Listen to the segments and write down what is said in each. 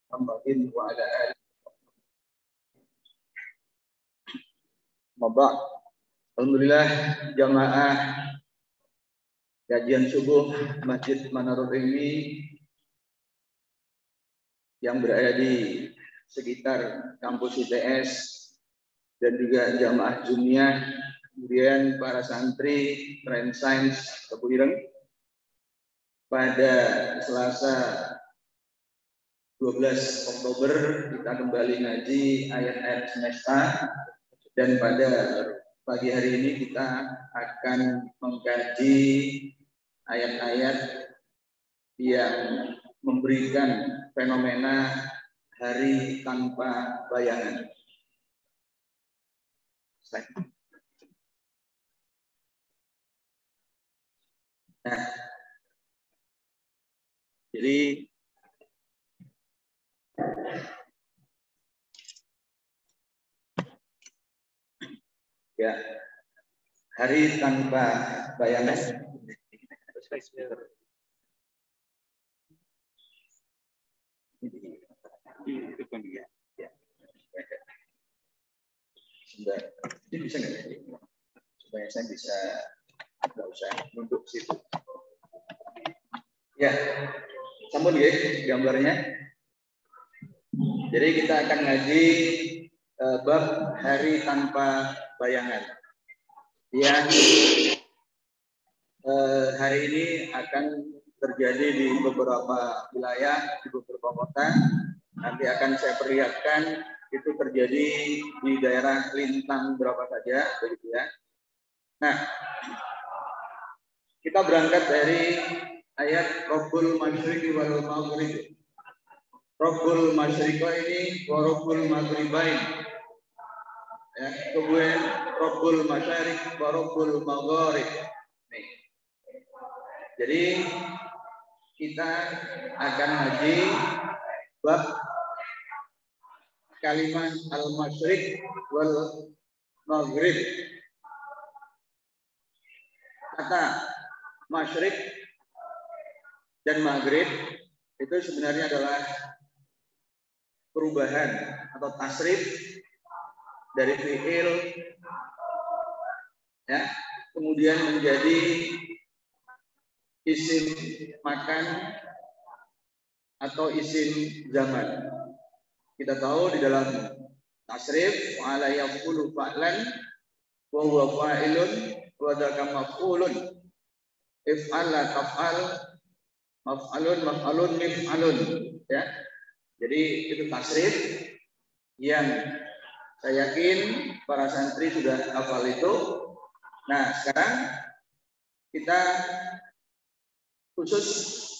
Muhammadin wa ala alihi. Mabak. Alhamdulillah jamaah kajian subuh Masjid Manarul Ilmi yang berada di sekitar kampus ITS dan juga jamaah Jumiyah, kemudian para santri Tren Sains Tebu Ireng pada Selasa 12 Oktober kita kembali ngaji ayat-ayat semesta, dan pada pagi hari ini kita akan mengkaji ayat-ayat yang memberikan fenomena hari tanpa bayangan. Nah, jadi ya, hari tanpa bayangan. Ini bisa nggak ya? Supaya saya bisa nggak usah nunduk situ. Ya, sambung ya gambarnya. Jadi kita akan ngaji bab hari tanpa bayangan. Yang hari ini akan terjadi di beberapa wilayah, di beberapa kota. Nanti akan saya perlihatkan itu terjadi di daerah Lintang berapa saja, begitu ya. Nah, kita berangkat dari ayat Rabbul Masyriqi wal Maghrib. Rabbul Masyriqi ini wa Rabbul Maghribain. Ya, kemudian Rabbul Masyariq wa Rabbul Maghrib. Nih. Jadi kita akan ngaji bab kalimat al-masyriq wal maghrib. Kata masyriq dan maghrib itu sebenarnya adalah perubahan atau tasrif dari fi'il ya, kemudian menjadi isim makan atau isim zaman. Kita tahu di dalam tasrif ala yaqulu fa'lan wa huwa fa'ilun wa dzaka maf'ulun. If'ala taf'al maf'alun mif'alun ya. Jadi itu tasrif yang saya yakin para santri sudah hafal itu. Nah, sekarang kita khusus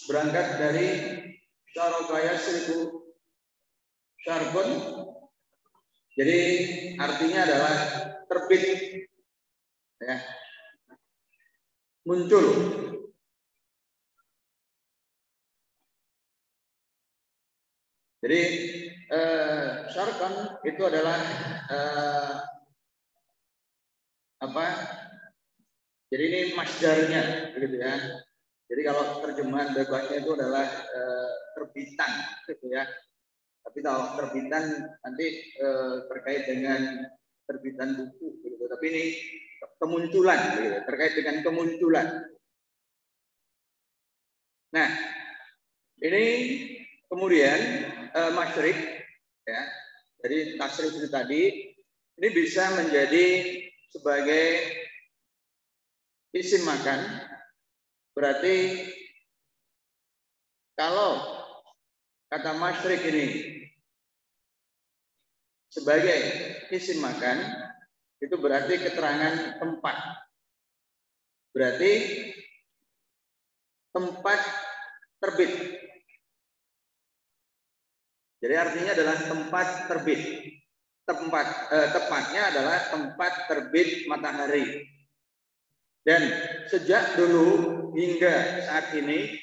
berangkat dari syarokaya seribu syarbun. Jadi artinya adalah terbit ya, muncul. Jadi syarqan itu adalah apa? Jadi ini masdarnya begitu ya. Jadi kalau terjemahan bebasnya itu adalah terbitan gitu ya. Tapi kalau terbitan nanti terkait dengan terbitan buku gitu. Tapi ini kemunculan gitu, terkait dengan kemunculan. Nah, ini kemudian masyriq ya. Jadi tasrif itu tadi ini bisa menjadi sebagai isim makan. Berarti kalau kata masyriq ini sebagai isim makan, itu berarti keterangan tempat. Berarti tempat terbit. Jadi artinya adalah tempat terbit. Tepatnya adalah tempat terbit matahari. Dan sejak dulu hingga saat ini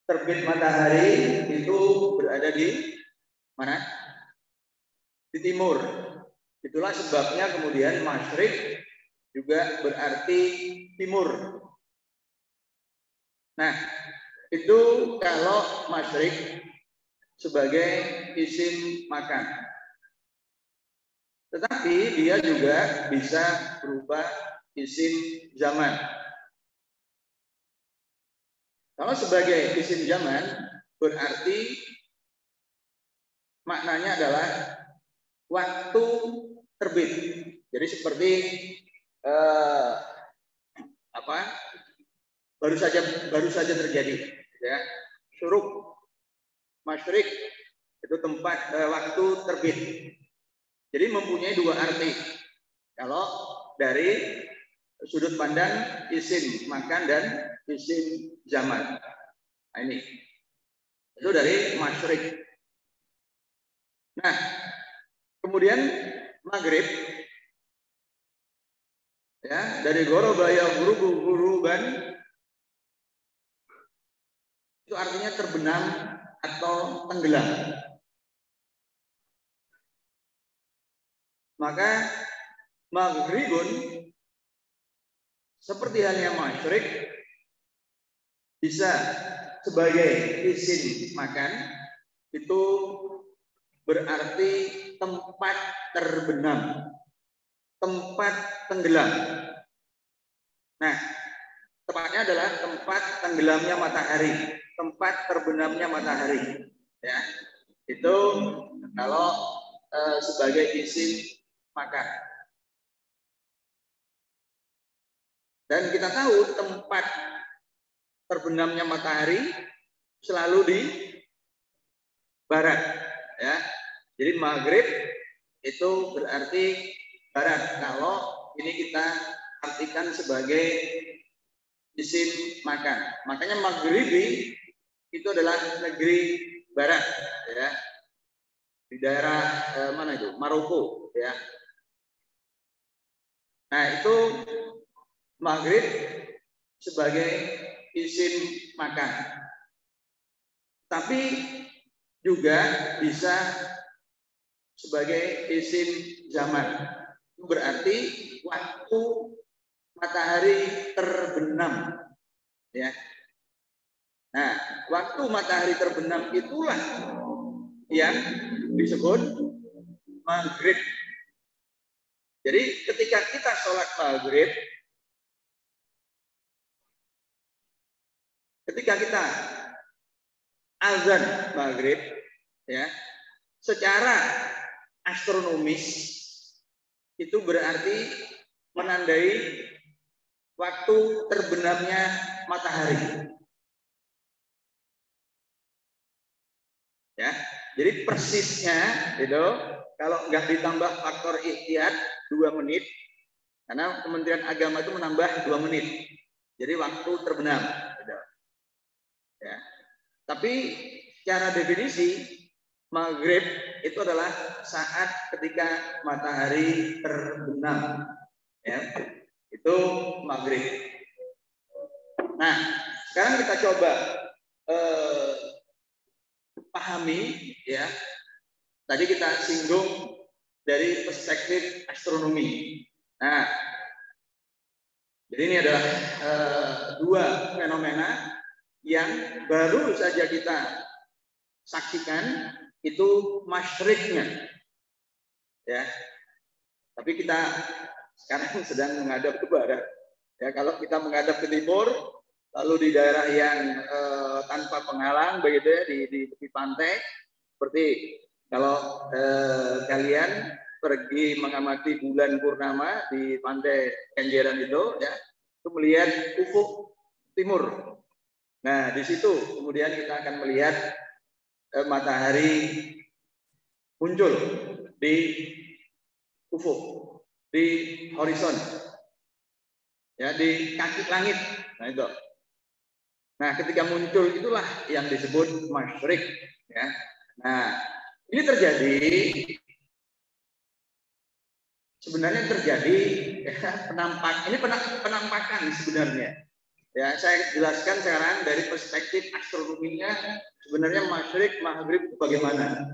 terbit matahari itu berada di mana? Di timur. Itulah sebabnya kemudian masyriq juga berarti timur. Nah, itu kalau masyriq sebagai isim makan. Tetapi dia juga bisa berubah isim zaman. Kalau sebagai isim zaman berarti maknanya adalah waktu terbit. Jadi seperti baru saja terjadi, ya. Syuruk, masyrik itu tempat waktu terbit. Jadi mempunyai dua arti. Kalau dari sudut pandang isim makan dan isim zaman. Nah, ini itu dari masyrik. Nah, kemudian maghrib, ya, dari gorobaya guruban itu artinya terbenam atau tenggelam. Maka maghribun seperti halnya masyrik bisa sebagai isim makan, itu berarti tempat terbenam, tempat tenggelam. Nah, tepatnya adalah tempat tenggelamnya matahari, tempat terbenamnya matahari. Ya, itu kalau sebagai isim makan. Dan kita tahu tempat terbenamnya matahari selalu di barat, ya. Jadi maghrib itu berarti barat kalau ini kita artikan sebagai isim makan. Makanya maghribi itu adalah negeri barat, ya. Di daerah mana itu? Maroko, ya. Nah, itu maghrib sebagai isim makan. Tapi juga bisa sebagai isim zaman. Itu berarti waktu matahari terbenam, ya. Nah, waktu matahari terbenam itulah yang disebut maghrib. Jadi ketika kita sholat maghrib, ketika kita azan maghrib, ya, secara astronomis itu berarti menandai waktu terbenamnya matahari. Ya, jadi persisnya itu kalau nggak ditambah faktor ihtiyat 2 menit, karena Kementerian Agama itu menambah 2 menit. Jadi waktu terbenam. Gitu. Ya. Tapi secara definisi maghrib itu adalah saat ketika matahari terbenam. Ya. Itu maghrib. Nah, sekarang kita coba pahami, ya. Tadi kita singgung dari perspektif astronomi. Nah, jadi ini adalah dua fenomena yang baru saja kita saksikan, itu masyriknya, ya. Tapi kita sekarang sedang menghadap ke barat. Ya, kalau kita menghadap ke timur, lalu di daerah yang tanpa penghalang, begitu ya, di tepi pantai, seperti kalau kalian pergi mengamati bulan purnama di pantai Kenjeran itu, ya, itu melihat ufuk timur. Nah, di situ kemudian kita akan melihat matahari muncul di ufuk, di horizon, ya, di kaki langit. Nah, itu. Nah, ketika muncul itulah yang disebut masyrik, ya. Nah, ini sebenarnya terjadi ya, penampakan sebenarnya. Ya, saya jelaskan sekarang dari perspektif astronominya, sebenarnya masyrik, maghrib itu bagaimana.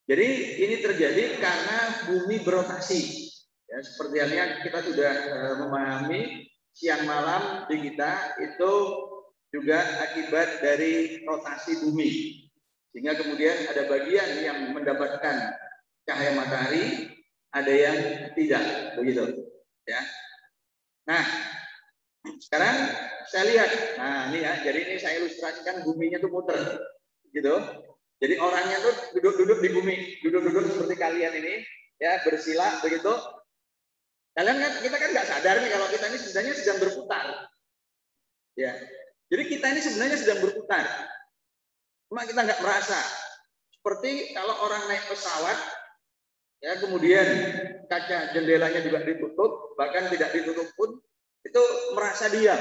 Jadi ini terjadi karena bumi berotasi. Ya, seperti halnya kita sudah memahami siang malam di kita itu juga akibat dari rotasi bumi. Sehingga kemudian ada bagian yang mendapatkan cahaya matahari, ada yang tidak, begitu. Ya. Nah, sekarang saya lihat. Nah, ini ya, jadi ini saya ilustrasikan buminya tuh muter, gitu. Jadi orangnya tuh duduk-duduk di bumi, duduk-duduk seperti kalian ini, ya bersila, begitu. Kalian kan, kita kan nggak sadar nih kalau kita ini sebenarnya sedang berputar. Ya, jadi kita ini sebenarnya sedang berputar. Cuma kita nggak merasa. Seperti kalau orang naik pesawat, ya kemudian kaca jendelanya juga ditutup, bahkan tidak ditutup pun, itu merasa diam.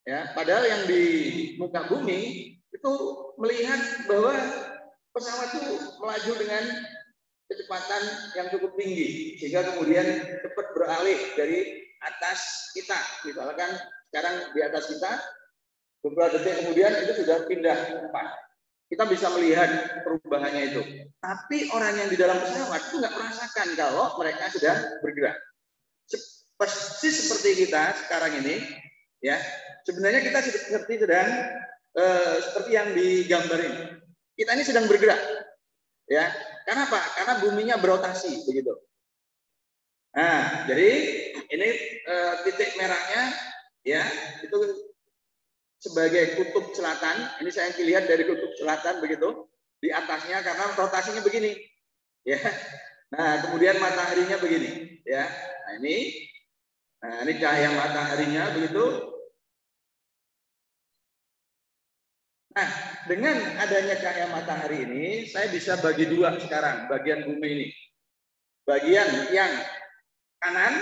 Ya, padahal yang di muka bumi itu melihat bahwa pesawat itu melaju dengan kecepatan yang cukup tinggi, sehingga kemudian cepat beralih dari atas kita. Misalkan sekarang di atas kita, beberapa detik kemudian itu sudah pindah tempat. Kita bisa melihat perubahannya itu. Tapi orang yang di dalam pesawat itu nggak merasakan kalau mereka sudah bergerak. Persis seperti kita sekarang ini, ya. Sebenarnya kita seperti seperti yang digambar ini. Kita ini sedang bergerak, ya. Karena apa? Karena buminya berotasi, begitu. Nah, jadi ini titik merahnya, ya, itu sebagai kutub selatan. Ini saya lihat dari kutub selatan, begitu. Di atasnya karena rotasinya begini, ya. Nah, kemudian mataharinya begini, ya. Nah, ini cahaya mataharinya, begitu. Nah, dengan adanya cahaya matahari ini, saya bisa bagi dua sekarang bagian bumi ini. Bagian yang kanan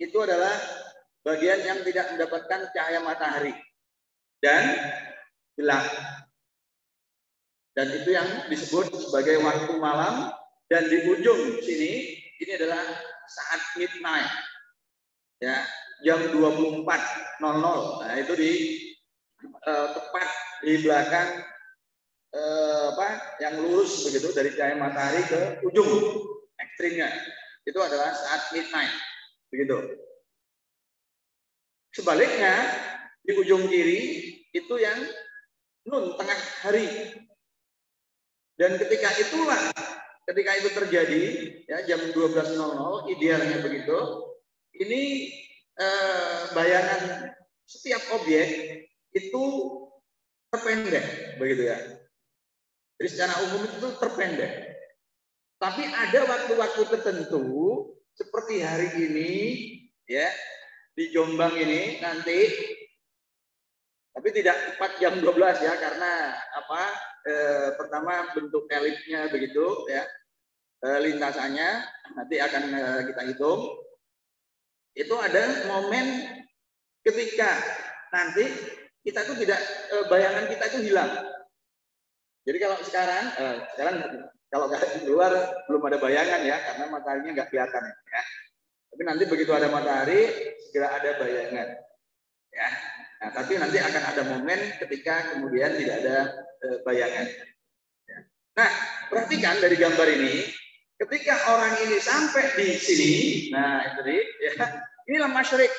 itu adalah bagian yang tidak mendapatkan cahaya matahari dan gelap. Dan itu yang disebut sebagai waktu malam. Dan di ujung sini, ini adalah saat midnight. Ya, jam 24.00. Nah, itu tepat di belakang yang lurus begitu dari cahaya matahari ke ujung ekstrimnya. Itu adalah saat midnight, begitu. Sebaliknya di ujung kiri itu yang nun, tengah hari. Dan ketika itu terjadi, ya jam 12.00 idealnya begitu. Ini bayangan setiap objek itu terpendek, begitu ya. Jadi secara umum itu terpendek. Tapi ada waktu-waktu tertentu seperti hari ini, ya, di Jombang ini nanti, tapi tidak tepat jam 12 ya, karena apa? Pertama bentuk elipsnya begitu, ya, lintasannya nanti akan kita hitung. Itu ada momen ketika nanti kita itu tidak, bayangan kita itu hilang. Jadi kalau sekarang kalau di luar belum ada bayangan ya, karena mataharinya nggak kelihatan ya. Tapi nanti begitu ada matahari, segera ada bayangan. Ya. Nah, tapi nanti akan ada momen ketika kemudian tidak ada bayangan. Ya. Nah, perhatikan dari gambar ini, ketika orang ini sampai di sini, nah itu ya, inilah masyrik.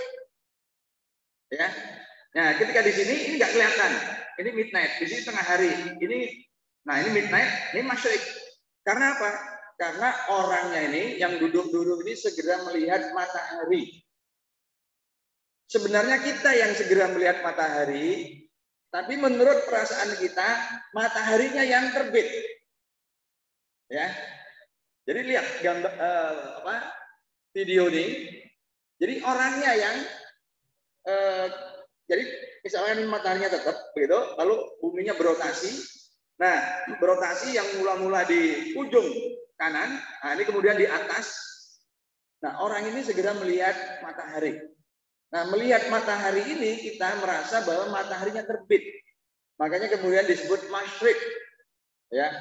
Ya. Nah, ketika di sini ini nggak kelihatan. Ini midnight, di sini tengah hari. Ini midnight, ini masyrik. Karena apa? Karena orangnya ini yang duduk-duduk ini segera melihat matahari. Sebenarnya kita yang segera melihat matahari, tapi menurut perasaan kita mataharinya yang terbit. Ya. Jadi lihat gambar video ini. Jadi orangnya yang jadi misalnya mataharinya tetap begitu, lalu buminya berotasi. Nah, berotasi yang mula-mula di ujung kanan, nah ini kemudian di atas. Nah, orang ini segera melihat matahari. Nah, melihat matahari ini kita merasa bahwa mataharinya terbit. Makanya kemudian disebut masyrik. Ya.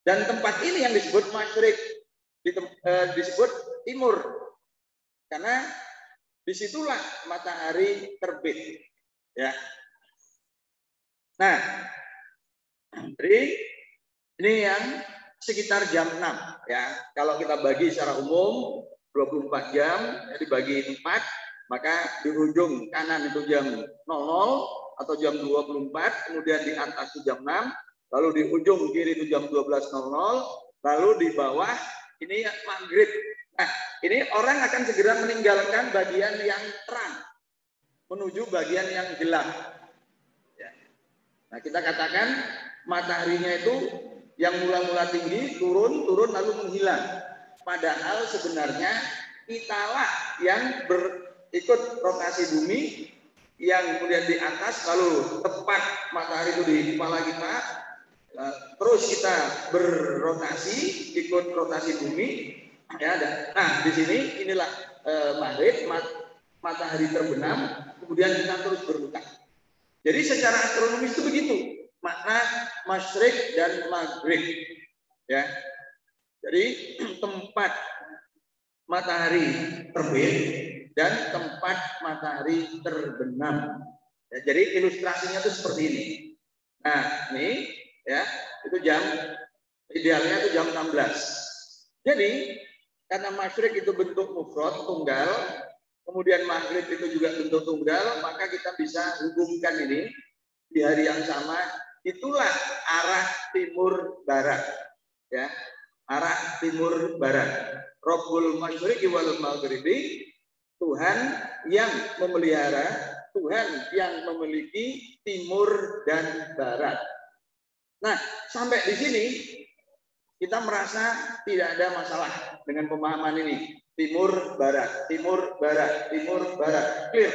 Dan tempat ini yang disebut masyrik, disebut timur. Karena disitulah matahari terbit. Ya. Nah, jadi ini yang sekitar jam 6 ya. Kalau kita bagi secara umum 24 jam, dibagi 4, maka di ujung kanan itu jam 00 atau jam 24, kemudian di atas itu jam 6, lalu di ujung kiri itu jam 12.00, lalu di bawah ini maghrib. Nah, ini orang akan segera meninggalkan bagian yang terang menuju bagian yang gelap. Ya. Nah, kita katakan mataharinya itu yang mula-mula tinggi turun lalu menghilang. Padahal sebenarnya kitalah yang berikut rotasi bumi, yang kemudian di atas lalu tepat matahari itu di kepala kita, terus kita berrotasi ikut rotasi bumi. Ya, nah di sini inilah maghrib, matahari terbenam, kemudian kita terus berputar. Jadi secara astronomis itu begitu makna masyrik dan maghrib. Ya, jadi tempat matahari terbit dan tempat matahari terbenam. Ya, jadi ilustrasinya itu seperti ini. Nah, ini ya, itu jam idealnya itu jam 16. Jadi karena masyrik itu bentuk mufrad tunggal, kemudian maghrib itu juga bentuk tunggal, maka kita bisa hubungkan ini di hari yang sama. Itulah arah timur barat. Ya, arah timur barat. Rabbul masyriqi wal maghribi, Tuhan yang memelihara, Tuhan yang memiliki timur dan barat. Nah, sampai di sini kita merasa tidak ada masalah dengan pemahaman ini. Timur barat, timur barat, timur barat, clear.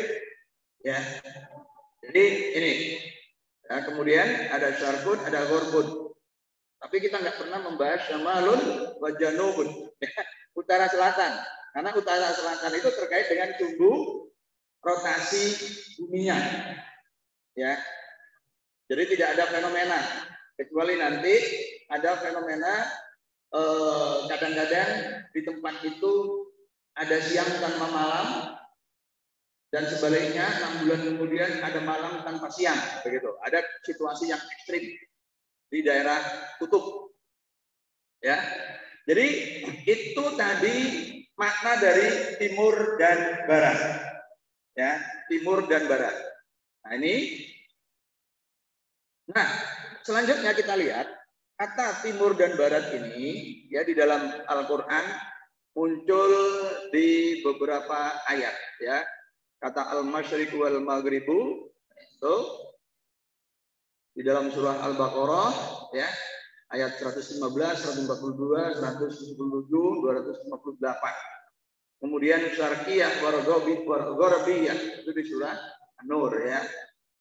Ya. Jadi ini. Ya, kemudian ada syarqun, ada ghorbun. Tapi kita nggak pernah membahas syamalun wa janubun. Utara selatan. Karena utara selatan itu terkait dengan sumbu rotasi buminya. Ya. Jadi tidak ada fenomena, kecuali nanti ada fenomena kadang-kadang di tempat itu ada siang tanpa malam, dan sebaliknya 6 bulan kemudian ada malam tanpa siang, begitu. Ada situasi yang ekstrim di daerah kutub. Ya. Jadi itu tadi makna dari timur dan barat. Ya, timur dan barat. Nah, ini. Nah, selanjutnya kita lihat kata timur dan barat ini ya di dalam Al-Qur'an muncul di beberapa ayat ya. Kata al-masyriq wal maghribu itu di dalam surah Al-Baqarah ya, ayat 115, 142, 177, 258. Kemudian syarqiyah wa gharbiyah itu di surah An-Nur ya.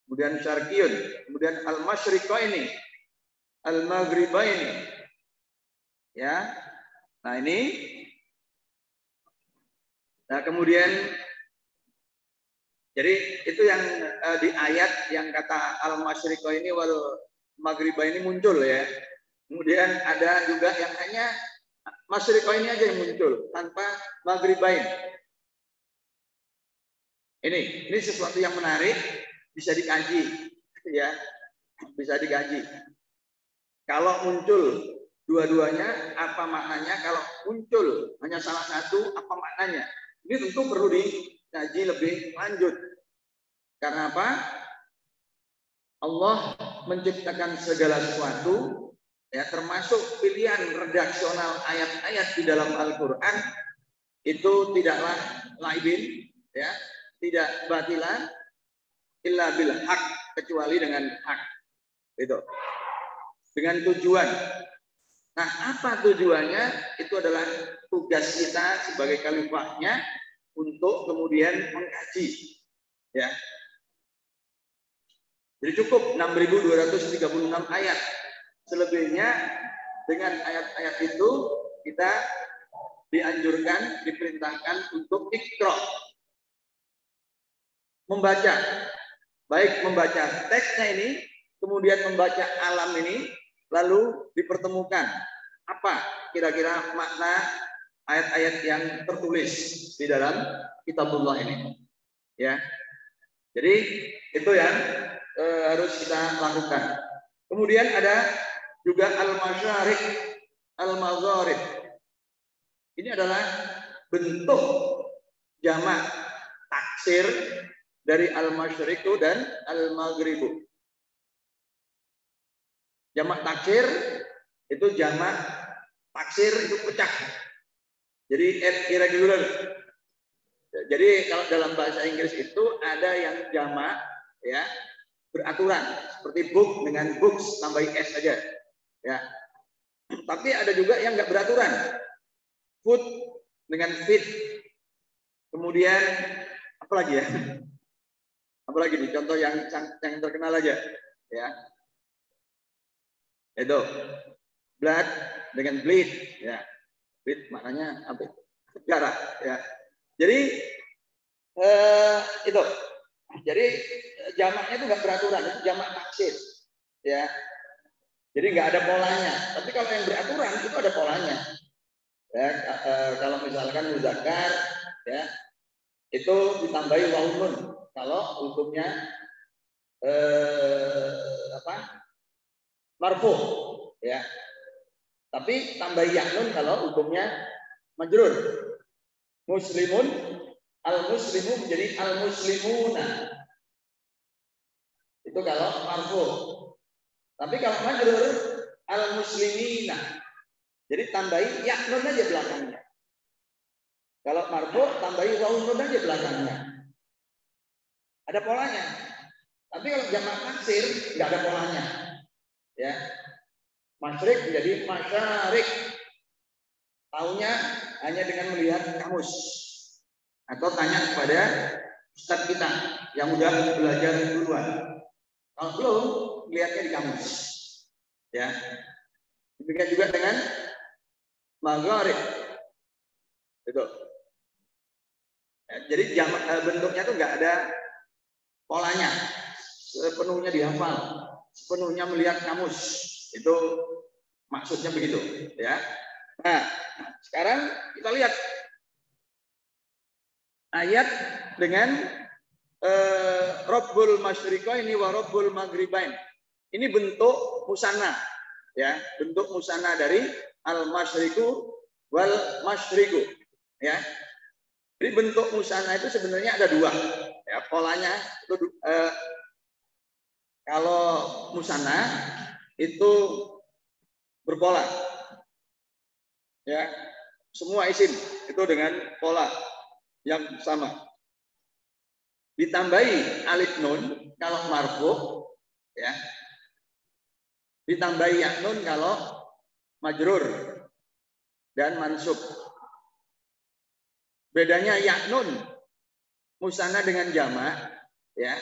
Kemudian syarqiyun, kemudian al-masyriqaini, al-maghribaini. Ya. Nah, ini. Nah, kemudian jadi itu yang di ayat yang kata al-masyriqaini wal maghribaini muncul ya. Kemudian ada juga yang hanya masyriqaini aja yang muncul tanpa maghribain. Ini sesuatu yang menarik, bisa dikaji ya. Bisa dikaji. Kalau muncul dua-duanya apa maknanya? Kalau muncul hanya salah satu apa maknanya? Ini tentu perlu dikaji lebih lanjut. Karena apa? Allah menciptakan segala sesuatu ya, termasuk pilihan redaksional ayat-ayat di dalam Al-Qur'an itu tidaklah laibin ya, tidak batilan illa bil haq, kecuali dengan hak. Itu. Dengan tujuan. Nah, apa tujuannya? Itu adalah tugas kita sebagai khalifahnya untuk kemudian mengkaji. Ya. Jadi cukup 6.236 ayat. Selebihnya dengan ayat-ayat itu kita dianjurkan, diperintahkan untuk iqra. Membaca. Baik membaca teksnya ini, kemudian membaca alam ini, lalu dipertemukan apa kira-kira makna ayat-ayat yang tertulis di dalam kitabullah ini. Ya. Jadi itu yang harus kita lakukan. Kemudian ada juga al-masyariq, al-magharib. Ini adalah bentuk jamak taksir dari al-masyriqu dan al-maghribu. Jamak taksir itu jamak taksir itu pecah. Jadi irregular. Jadi kalau dalam bahasa Inggris itu ada yang jamak ya beraturan seperti book dengan books tambahin s aja ya. Tapi ada juga yang nggak beraturan. Food dengan fit. Kemudian apa lagi ya? Apalagi nih contoh yang terkenal aja ya. Itu blood dengan bleed ya. Bleed maknanya apa? Darah ya. Jadi itu. Jadi jamaknya itu nggak beraturan, itu jamak taksir ya. Jadi nggak ada polanya. Tapi kalau yang beraturan itu ada polanya. Ya, kalau misalkan muzakkar ya itu ditambahi wawu nun kalau hukumnya marfu ya. Tapi tambah ya nun kalau hukumnya majrur. Muslimun al-muslimu menjadi al-muslimuna. Itu kalau marfu. Tapi kalau majrur al-muslimina. Jadi tambahi ya nun aja belakangnya. Kalau marfu tambahi wawu nun aja belakangnya. Ada polanya. Tapi kalau jamak taksir nggak ada polanya. Ya. Masyrik menjadi masyarik. Taunya hanya dengan melihat kamus atau tanya kepada ustadz kita yang udah belajar duluan. Kalau belum, lihatnya di kamus. Ya. Demikian juga dengan maghrib. Itu. Ya, jadi bentuknya tuh nggak ada polanya. Sepenuhnya dihafal, sepenuhnya melihat kamus. Itu maksudnya begitu, ya. Nah, sekarang kita lihat ayat dengan Rabbul Masyriqaini wa Rabbul Maghribain. Ini bentuk musanna, ya, bentuk musanna dari al-masyriqu wal masyriqu, ya. Jadi bentuk musanna itu sebenarnya ada dua, ya, polanya itu kalau musanna itu berpola, ya, semua isim itu dengan pola yang sama. Ditambahi alif nun kalau marfu, ya. Ditambahi ya nun kalau majrur dan mansub. Bedanya ya nun musanna dengan jamak, ya.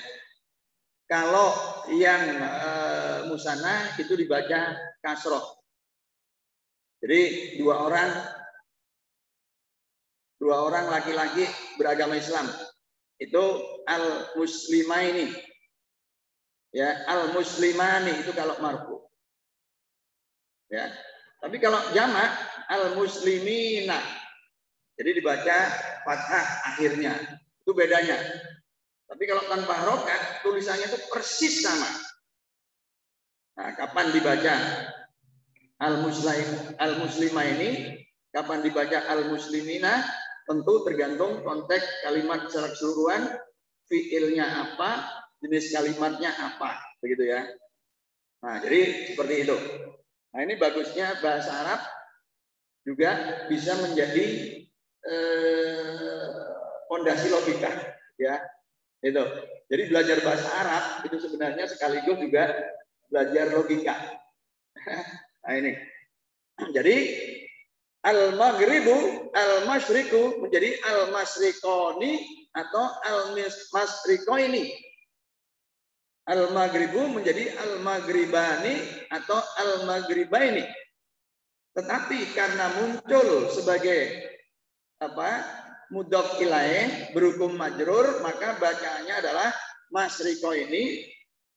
Kalau yang musanna itu dibaca kasroh. Jadi dua orang laki-laki beragama Islam itu al-muslimaini, ya, al-muslimani itu kalau marfu, ya. Tapi kalau jamak al-muslimina, jadi dibaca fathah akhirnya, itu bedanya. Tapi kalau tanpa harokat tulisannya itu persis sama. Nah, kapan dibaca al-muslimaini, kapan dibaca al-muslimina, tentu tergantung konteks kalimat secara keseluruhan, fiilnya apa, jenis kalimatnya apa, begitu ya. Nah, jadi seperti itu. Nah, ini bagusnya bahasa Arab juga bisa menjadi fondasi logika, ya. Itu. Jadi belajar bahasa Arab itu sebenarnya sekaligus juga belajar logika. Nah, ini. Jadi al-maghribu, al-masyriqu menjadi al-masyriqoni atau al-masyriqoini. Al-maghribu menjadi al-maghribani atau al-maghribaini. Tetapi karena muncul sebagai mudhof ilaih berhukum majrur, maka bacaannya adalah masyriqoini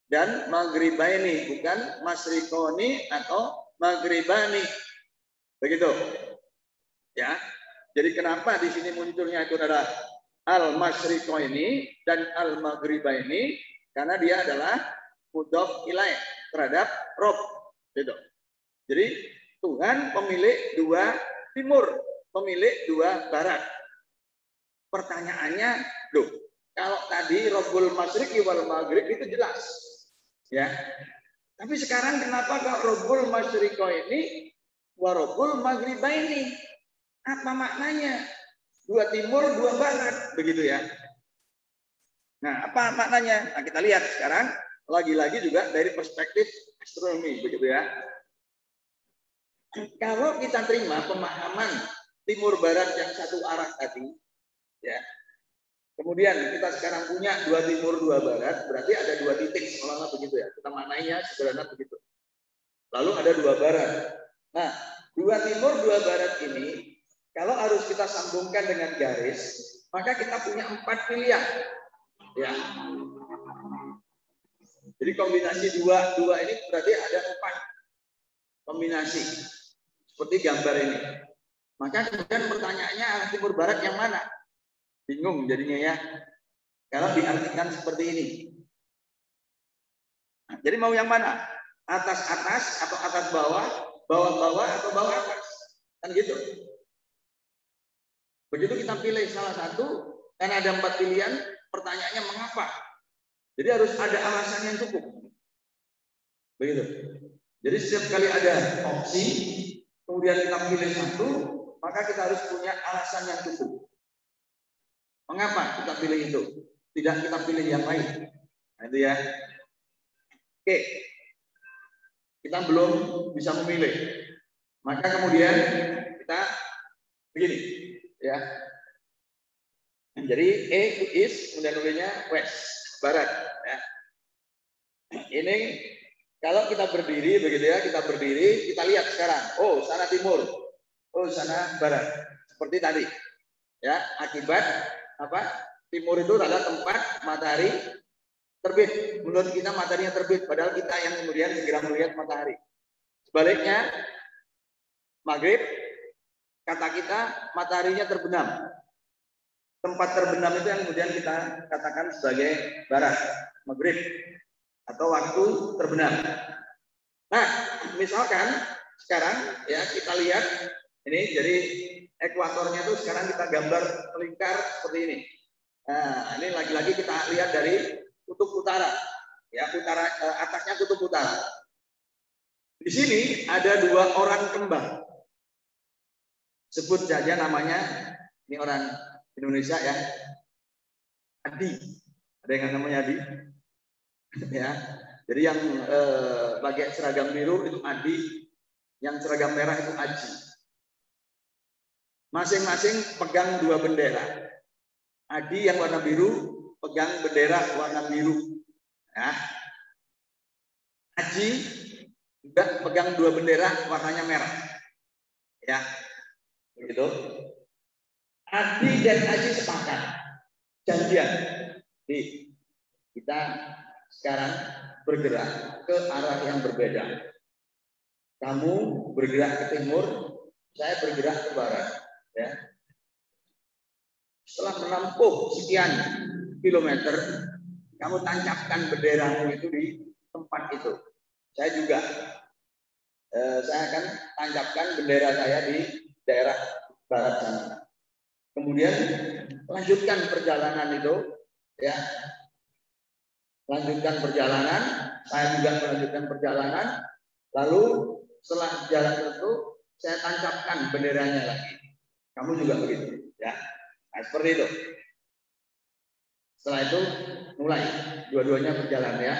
dan maghribaini, bukan masyriqoni atau maghribani. Begitu. Ya. Jadi kenapa di sini munculnya itu adalah al-masyriqoini dan al-maghribaini? Karena dia adalah mudhof ilaih terhadap rob. Gitu. Jadi Tuhan pemilik dua timur, pemilik dua barat. pertanyaannya, loh, kalau tadi Rabbul Masyriqi wal Maghrib itu jelas, ya. Tapi sekarang kenapa kok Rabbul Masyriqo ini wa Rabbul Maghribaini? Apa maknanya? Dua timur, dua barat, begitu ya. Nah, apa maknanya? Nah, kita lihat sekarang lagi-lagi juga dari perspektif astronomi, begitu ya. Kalau kita terima pemahaman timur barat yang satu arah tadi, ya. Kemudian kita sekarang punya dua timur, dua barat, berarti ada dua titik, seolah-olah begitu ya. Kita maknainya sederhana begitu. Lalu ada dua barat. Nah, dua timur, dua barat ini, kalau harus kita sambungkan dengan garis, maka kita punya 4 pilihan. Ya. Jadi kombinasi dua ini berarti ada 4 kombinasi. Seperti gambar ini. Maka kemudian pertanyaannya arah timur barat yang mana? Bingung jadinya ya. Kalau diartikan seperti ini. Nah, jadi mau yang mana? Atas-atas atau atas bawah, bawah-bawah atau bawah atas? Kan gitu. Begitu kita pilih salah satu, kan ada 4 pilihan, pertanyaannya mengapa? Jadi harus ada alasan yang cukup. Begitu. Jadi setiap kali ada opsi, kemudian kita pilih satu, maka kita harus punya alasan yang cukup. Mengapa kita pilih itu? Tidak kita pilih yang lain. Nah, itu ya. Oke. Kita belum bisa memilih. Maka kemudian kita begini, ya. Jadi E itu east, kemudian W-nya west, barat. Ya. Ini kalau kita berdiri begitu ya, kita berdiri, kita lihat sekarang. Oh, sana timur. Oh, sana barat. Seperti tadi. Ya, akibat apa? Timur itu adalah tempat matahari terbit. Menurut kita mataharinya terbit, padahal kita yang kemudian segera melihat matahari. Sebaliknya, maghrib, kata kita mataharinya terbenam. Tempat terbenam itu yang kemudian kita katakan sebagai barat, maghrib, atau waktu terbenam. Nah, misalkan sekarang ya kita lihat ini, jadi ekuatornya itu sekarang kita gambar melingkar seperti ini. Nah, ini lagi-lagi kita lihat dari kutub utara, ya atasnya kutub utara. Di sini ada 2 orang kembar. Sebut saja namanya, ini orang Indonesia ya, Adi. Ada yang namanya Adi? Ya. Jadi yang pakai seragam biru itu Adi, yang seragam merah itu Aji. Masing-masing pegang 2 bendera. Adi yang warna biru pegang bendera warna biru. Ya. Aji juga pegang 2 bendera warnanya merah. Ya. Begitu. Adi dan Aji sepakat. Janjian. Jadi kita sekarang bergerak ke arah yang berbeda. Kamu bergerak ke timur, saya bergerak ke barat. Ya. Setelah menempuh sekian kilometer, kamu tancapkan benderamu itu di tempat itu. Saya juga, saya akan tancapkan bendera saya di daerah barat sana. Kemudian lanjutkan perjalanan itu, ya. Lanjutkan perjalanan, saya juga melanjutkan perjalanan. Lalu setelah jalan itu, saya tancapkan benderanya lagi. Kamu juga begitu, ya. Nah, seperti itu. Setelah itu mulai dua-duanya berjalan ya.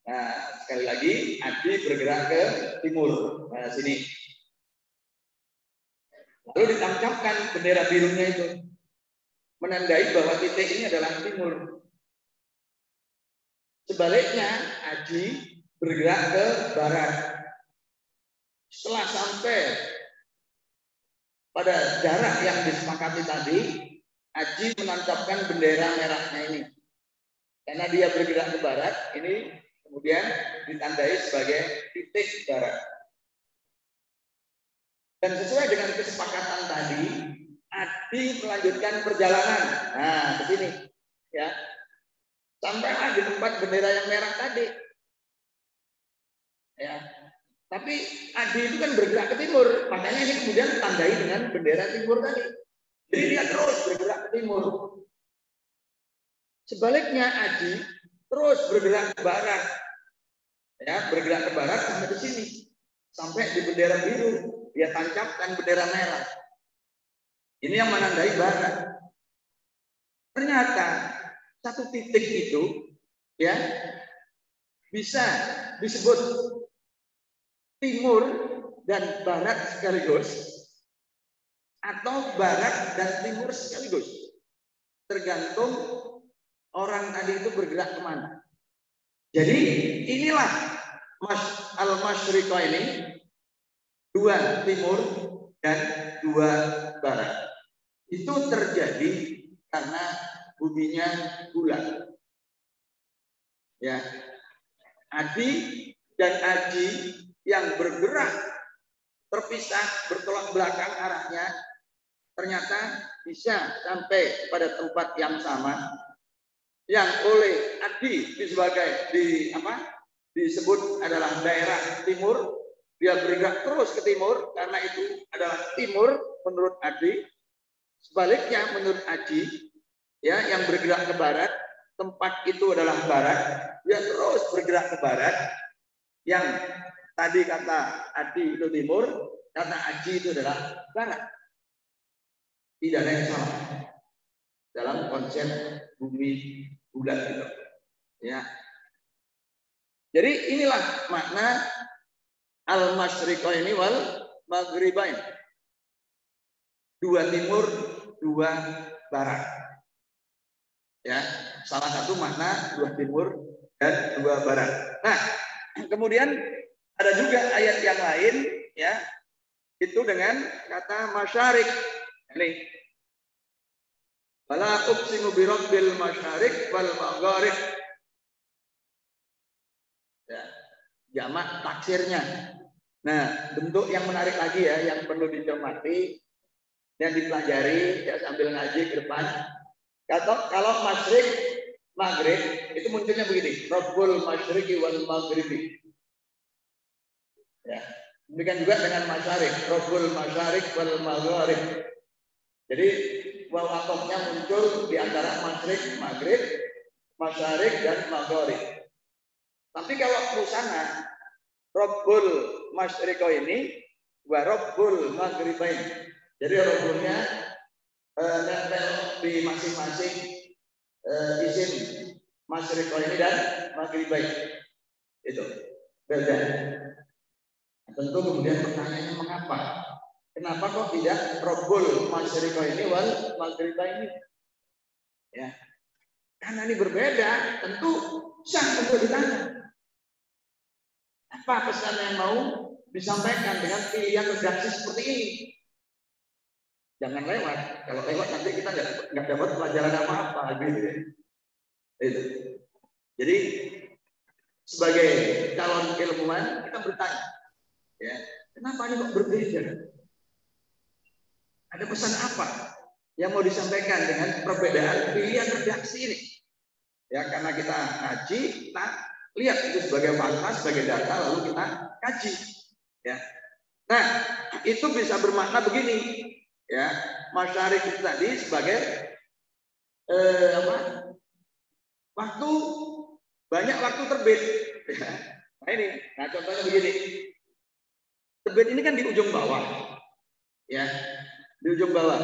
Nah, sekali lagi Adi bergerak ke timur. Nah, sini. Lalu ditancapkan bendera birunya itu, menandai bahwa titik ini adalah timur. Sebaliknya, Adi bergerak ke barat. Setelah sampai pada jarak yang disepakati tadi, Aji menancapkan bendera merahnya ini. Karena dia bergerak ke barat, ini kemudian ditandai sebagai titik barat. Dan sesuai dengan kesepakatan tadi, Adi melanjutkan perjalanan. Nah, ke sini. Ya. Sampailah di tempat bendera yang merah tadi. Ya. Tapi Adi itu kan bergerak ke timur, makanya ini kemudian tandai dengan bendera timur tadi. Jadi dia terus bergerak ke timur. Sebaliknya Adi terus bergerak ke barat. Ya, bergerak ke barat sampai di sini. Sampai di bendera biru, dia tancapkan bendera merah. Ini yang menandai barat. Ternyata satu titik itu ya bisa disebut timur dan barat sekaligus, atau barat dan timur sekaligus. Tergantung orang tadi itu bergerak kemana. Jadi inilah al-masyriqa ini, dua timur dan dua barat. Itu terjadi karena buminya bulat. Ya, Adi dan Aji yang bergerak terpisah bertolak belakang arahnya ternyata bisa sampai pada tempat yang sama, yang oleh Adi disebut adalah daerah timur. Dia bergerak terus ke timur karena itu adalah timur menurut Adi. Sebaliknya menurut Aji ya, yang bergerak ke barat, tempat itu adalah barat, dia terus bergerak ke barat. Yang tadi kata Adi itu timur, kata Aji itu adalah barat. Tidak ada yang salah dalam konsep bumi bulat itu. Ya. Jadi inilah makna al-masyriqaini wal maghribain. Dua timur, dua barat. Ya, salah satu makna dua timur dan dua barat. Nah, kemudian ada juga ayat yang lain ya, itu dengan kata masyarik. Ini wala uqsimu bi rabbil masyarik wal magharib. Ya, jamak taksirnya. Nah, bentuk yang menarik lagi ya, yang perlu dicermati dan dipelajari ya sambil ngaji ke depan. Kalau masyrik maghrib itu munculnya begini, Rabbul masyriqi wal maghribi. Ya, demikian juga dengan masyarik, Rabbul masyarik wal maghrib. Jadi waw atofnya muncul di antara masyrik, maghrib, masyarik dan maghrib. Tapi kalau musana Rabbul masyriqo ini wa Rabbul maghribain. Jadi Rabbulnya nempel di masing-masing isim masyriqo ini dan maghribain. Itu beda. Tentu kemudian pertanyaannya mengapa? Kenapa kok tidak Rabbul masyriqo ini wal maghribain ini? Ya. Karena ini berbeda, tentu sah untuk ditanya. Apa pesan yang mau disampaikan dengan pilihan redaksi seperti ini? Jangan lewat. Kalau lewat nanti kita nggak dapat pelajaran apa-apa gitu ya. Itu. Jadi sebagai calon ilmuwan kita bertanya, ya, kenapa ini kok berbeda? Ada pesan apa yang mau disampaikan dengan perbedaan pilihan redaksi ini? Ya, karena kita ngaji, kita lihat itu sebagai fakta, sebagai data, lalu kita kaji. Ya. Nah, itu bisa bermakna begini. Ya, masyarik itu tadi sebagai waktu, banyak waktu terbit. Ya. Nah ini, nah contohnya begini. Terbit ini kan di ujung bawah. Ya, di ujung bawah.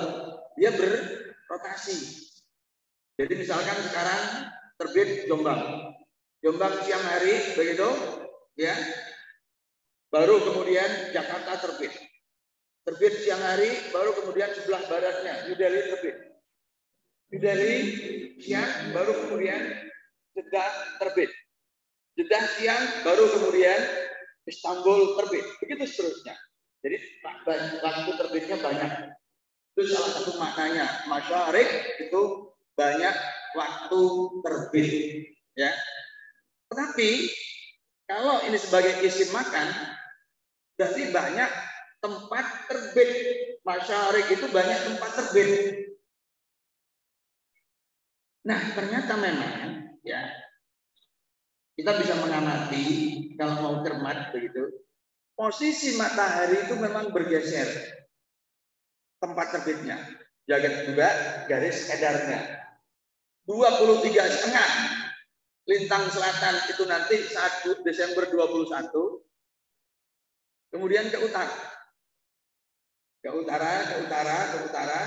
Dia berrotasi. Jadi misalkan sekarang terbit Jombang. Jombang siang hari begitu, ya. Baru kemudian Jakarta terbit. Terbit siang hari, baru kemudian sebelah baratnya New Delhi terbit. New Delhi siang, baru kemudian Jeddah terbit. Jeddah siang, baru kemudian Istanbul terbit. Begitu seterusnya. Jadi waktu terbitnya banyak. Itu salah satu maknanya. Masyarik itu banyak waktu terbit. Ya. Tetapi kalau ini sebagai isim makan, berarti banyak tempat terbit. Masyarik itu banyak tempat terbit. Nah, ternyata memang ya kita bisa mengamati kalau mau cermat begitu. Posisi matahari itu memang bergeser tempat terbitnya. jaga juga garis edarnya. 23,5 lintang selatan itu nanti saat Desember 21, kemudian ke utara. Ke utara,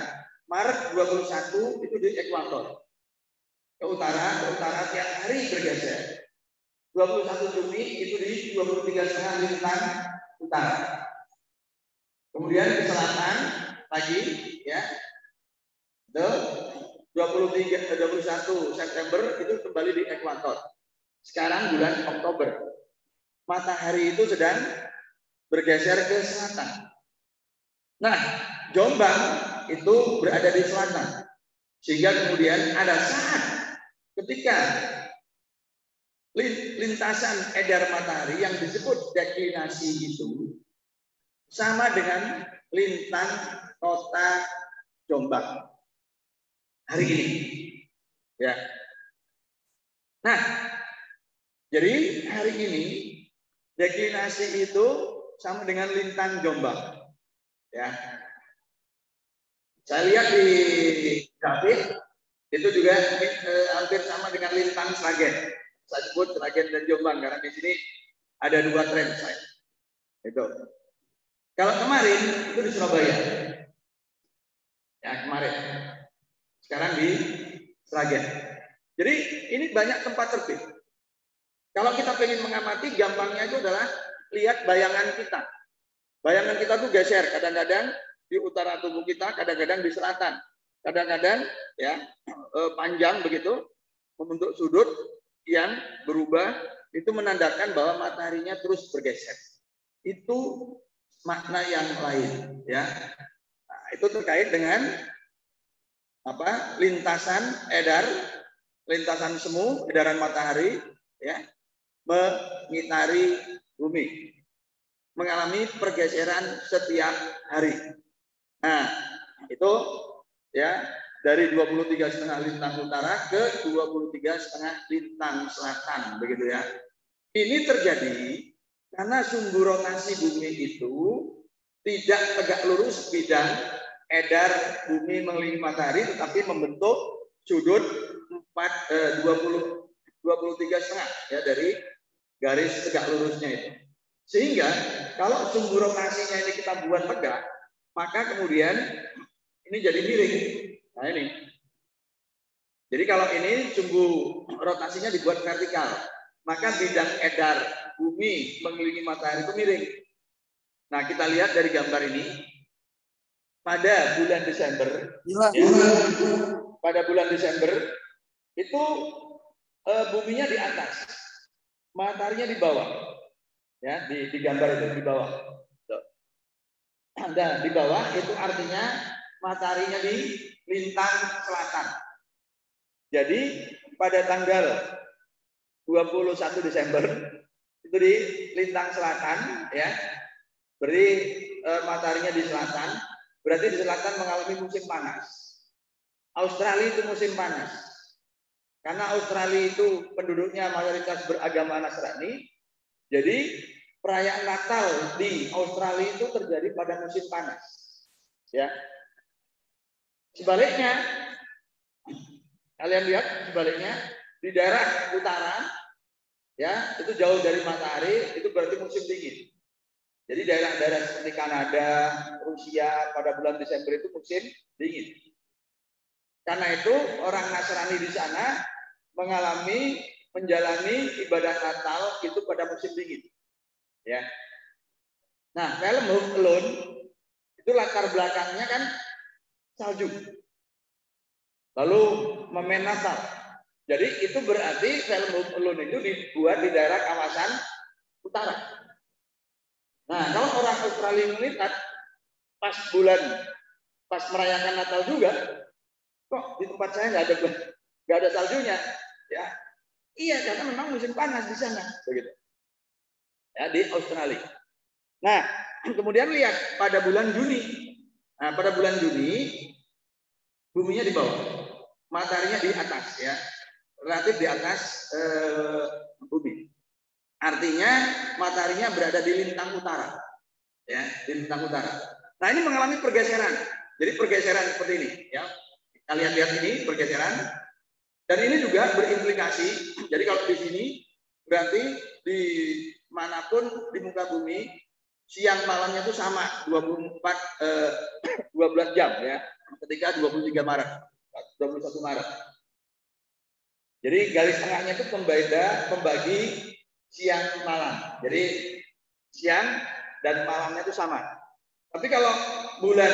Maret 21 itu di ekuator. Ke utara tiap hari bergeser. 21 Juni itu di 23,5 lintang utara. Kemudian ke selatan lagi ya. 21 September itu kembali di ekuator. Sekarang bulan Oktober. Matahari itu sedang bergeser ke selatan. Nah, Jombang itu berada di selatan. Sehingga kemudian ada saat ketika lintasan edar matahari yang disebut deklinasi itu sama dengan lintang kota Jombang hari ini. Ya. Nah, jadi hari ini deklinasi itu sama dengan lintang Jombang. Ya. Saya lihat di grafik itu juga hampir sama dengan lintang Sragen. Saya sebut Sragen dan Jombang karena di sini ada dua tren saya. Itu. Kalau kemarin itu di Surabaya. Ya, kemarin. Sekarang di Sragen. Jadi ini banyak tempat terbit. Kalau kita ingin mengamati, gampangnya itu adalah lihat bayangan kita. Bayangan kita tuh geser, kadang-kadang di utara tubuh kita, kadang-kadang di selatan, kadang-kadang ya panjang begitu, membentuk sudut yang berubah, itu menandakan bahwa mataharinya terus bergeser. Itu makna yang lain, ya. Nah, itu terkait dengan apa? Lintasan edar, lintasan semu, edaran matahari, ya, mengitari bumi, mengalami pergeseran setiap hari. Nah, itu ya dari 23,5 lintang utara ke 23,5 lintang selatan, begitu ya. Ini terjadi karena sumbu rotasi bumi itu tidak tegak lurus bidang edar bumi mengelilingi matahari, tetapi membentuk sudut 23,5 ya dari garis tegak lurusnya itu. Sehingga kalau sumbu rotasinya ini kita buat tegak, maka kemudian ini jadi miring. Nah ini. Jadi kalau ini sumbu rotasinya dibuat vertikal, maka bidang edar bumi mengelilingi matahari itu miring. Nah kita lihat dari gambar ini, pada bulan Desember, pada bulan Desember itu buminya di atas, mataharinya di bawah. Ya, di gambar itu di bawah. Dan di bawah itu artinya mataharinya di lintang selatan. Jadi pada tanggal 21 Desember itu di lintang selatan, ya. Berarti mataharinya di selatan, berarti di selatan mengalami musim panas. Australia itu musim panas. Karena Australia itu penduduknya mayoritas beragama Nasrani, jadi perayaan Natal di Australia itu terjadi pada musim panas. Ya. Sebaliknya, kalian lihat sebaliknya di daerah utara, ya itu jauh dari matahari, itu berarti musim dingin. Jadi daerah-daerah seperti Kanada, Rusia pada bulan Desember itu musim dingin. Karena itu orang Nasrani di sana menjalani ibadah Natal itu pada musim dingin. Ya. Nah, film Home Alone itu latar belakangnya kan salju. Lalu momen Natal. Jadi itu berarti film Home Alone itu dibuat di daerah kawasan utara. Nah, kalau orang Australia melihat pas merayakan Natal juga, kok di tempat saya nggak ada saljunya, ya? Iya, karena memang musim panas di sana, begitu. Ya, di Australia. Nah, kemudian lihat pada bulan Juni. Nah, pada bulan Juni buminya di bawah, mataharinya di atas, ya, relatif di atas bumi. Artinya mataharinya berada di lintang utara, ya, di lintang utara. Nah, ini mengalami pergeseran. Jadi pergeseran seperti ini, ya. Kalian lihat ini pergeseran. Dan ini juga berimplikasi. Jadi kalau di sini berarti di manapun di muka bumi siang malamnya itu sama 12 jam ya. Ketika 23 Maret, 21 Maret. Jadi garis tengahnya itu pembagi siang malam. Jadi siang dan malamnya itu sama. Tapi kalau bulan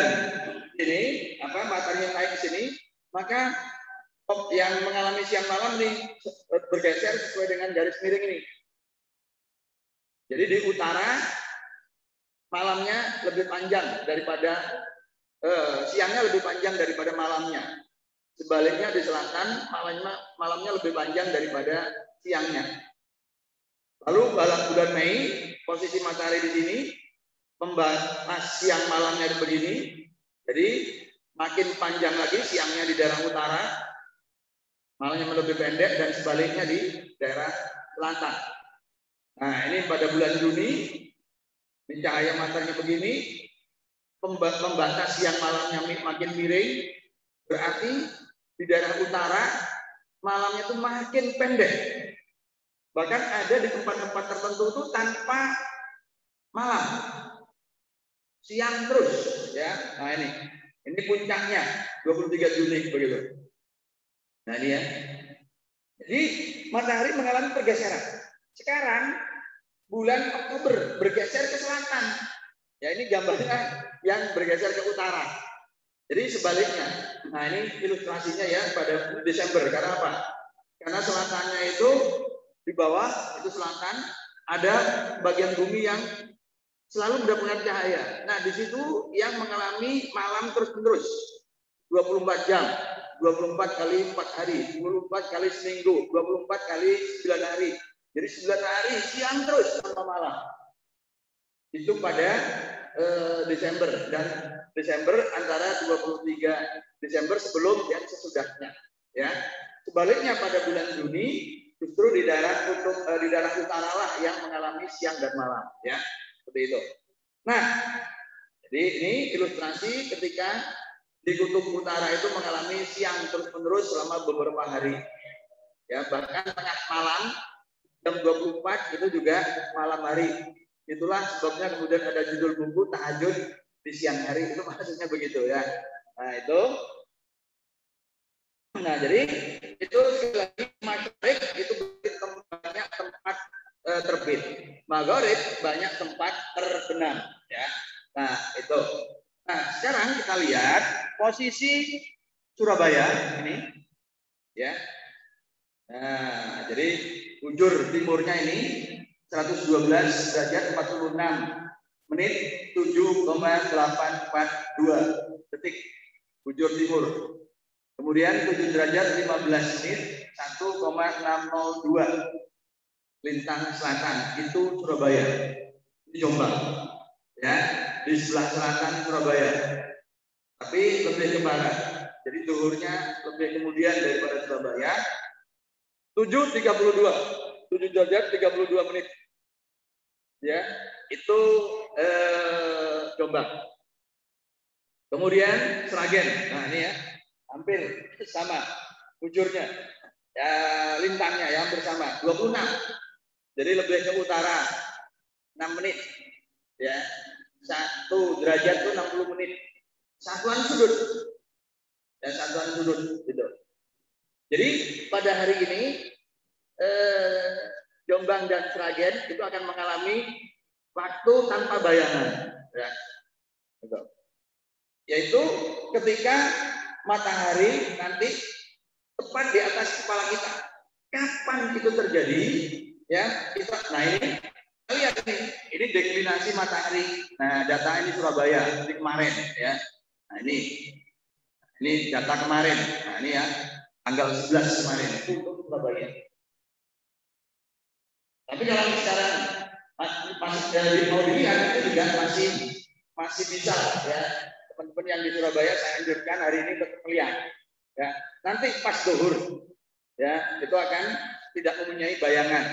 ini matahari yang naik ke sini, maka yang mengalami siang malam ini bergeser sesuai dengan garis miring ini. Jadi di utara malamnya lebih panjang daripada siangnya lebih panjang daripada malamnya. Sebaliknya di selatan malamnya lebih panjang daripada siangnya. Lalu bulan Mei posisi matahari di sini pembatas siang malamnya begini. Jadi makin panjang lagi siangnya di daerah utara, malamnya lebih pendek dan sebaliknya di daerah selatan. Nah, ini pada bulan Juni, cahaya mataharinya begini, pembatas siang malamnya makin miring, berarti di daerah utara malamnya itu makin pendek. Bahkan ada di tempat-tempat tertentu itu tanpa malam, siang terus, ya. Nah ini puncaknya 23 Juni begitu. Nah ini ya. Jadi matahari mengalami pergeseran. Sekarang bulan Oktober bergeser ke selatan. Ya ini gambarnya yang bergeser ke utara. Jadi sebaliknya. Nah ini ilustrasinya ya pada Desember. Karena apa? Karena selatannya itu di bawah itu selatan ada bagian bumi yang selalu mendapatkan cahaya. Nah di situ yang mengalami malam terus-menerus 24 jam. 24 kali 4 hari, 24 kali seminggu, 24 kali 9 hari. Jadi 9 hari siang terus tanpa malam. Itu pada Desember dan Desember antara 23 Desember sebelum dan sesudahnya. Ya. Sebaliknya pada bulan Juni justru di daerah utara lah yang mengalami siang dan malam. Ya, seperti itu. Nah, jadi ini ilustrasi ketika di kutub utara itu mengalami siang terus-menerus selama beberapa hari. Ya, bahkan tengah malam jam 24 itu juga malam hari. Itulah sebabnya kemudian ada judul buku tahajud di siang hari, itu maksudnya begitu ya. Nah, itu. Nah, jadi itu sekali lagi maghrib itu banyak tempat terbit. Maghrib banyak tempat terbenam ya. Nah, itu. Nah, sekarang kita lihat posisi Surabaya ini, ya. Nah, jadi bujur timurnya ini 112 derajat 46 menit 7,842 detik bujur timur. Kemudian 7 derajat 15 menit 1,602 lintang selatan itu Surabaya, di Jombang, ya. Di sebelah selatan Surabaya, tapi lebih ke barat. Jadi zuhurnya lebih kemudian daripada Surabaya. 7 derajat 32 menit. Ya, itu Jombang. Kemudian Sragen. Nah, ini ya, hampir sama bujurnya. Ya, lintangnya ya hampir sama, 26. Jadi lebih ke utara 6 menit. Ya. 1 derajat itu 60 menit. Satuan sudut. Dan satuan sudut gitu. Jadi pada hari ini Jombang dan Sragen itu akan mengalami waktu tanpa bayangan, ya. Gitu. Yaitu ketika matahari nanti tepat di atas kepala kita. Kapan itu terjadi? Ya, kita. Nah ini lihat ini deklinasi matahari. Nah data ini Surabaya ini kemarin, ya. Nah ini data kemarin. Nah ini ya tanggal 11 kemarin itu untuk Surabaya. Tapi kalau sekarang mau dilihat itu juga masih bisa ya. Teman-teman yang di Surabaya saya anjurkan hari ini tetap melihat. Ya, nanti pas zuhur ya itu akan tidak mempunyai bayangan.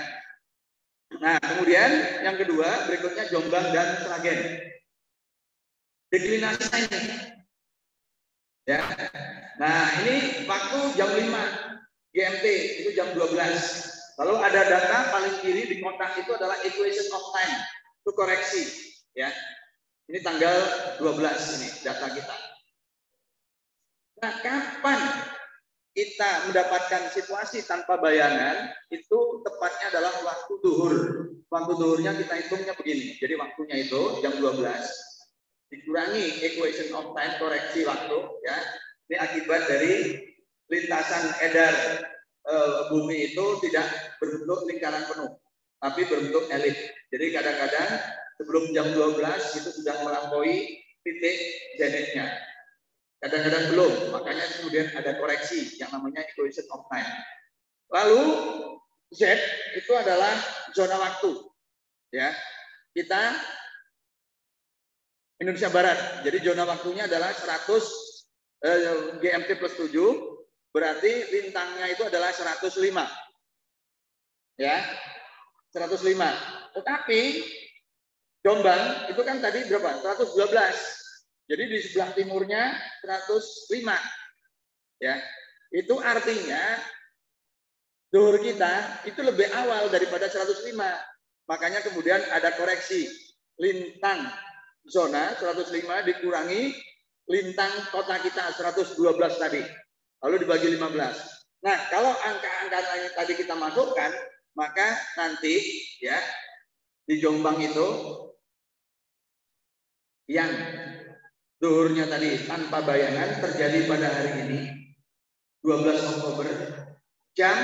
Nah kemudian yang kedua berikutnya Jombang dan Sragen. Deklinasi ini Ya. Nah, ini waktu jam 5 GMT, itu jam 12. Lalu ada data paling kiri di kotak itu adalah equation of time, itu koreksi. Ya. Ini tanggal 12 ini data kita. Nah, kapan kita mendapatkan situasi tanpa bayangan, itu tepatnya adalah waktu duhur. Waktu duhurnya kita hitungnya begini. Jadi waktunya itu jam 12 dikurangi equation of time, koreksi waktu, ya. Ini akibat dari lintasan edar bumi itu tidak berbentuk lingkaran penuh, tapi berbentuk elip. Jadi kadang-kadang sebelum jam 12 itu sudah melampaui titik zenitnya. Kadang-kadang belum, makanya kemudian ada koreksi yang namanya equation of time. Lalu Z itu adalah zona waktu, ya. Kita Indonesia Barat. Jadi zona waktunya adalah 100 GMT plus 7, berarti lintangnya itu adalah 105. Ya, 105. Tetapi Jombang itu kan tadi berapa? 112. Jadi di sebelah timurnya 105. Ya. Itu artinya zuhur kita itu lebih awal daripada 105. Makanya kemudian ada koreksi. Lintang zona 105 dikurangi lintang kota kita 112 tadi. Lalu dibagi 15. Nah, kalau angka-angka tadi kita masukkan, maka nanti ya di Jombang itu yang zuhurnya tadi tanpa bayangan terjadi pada hari ini 12 Oktober jam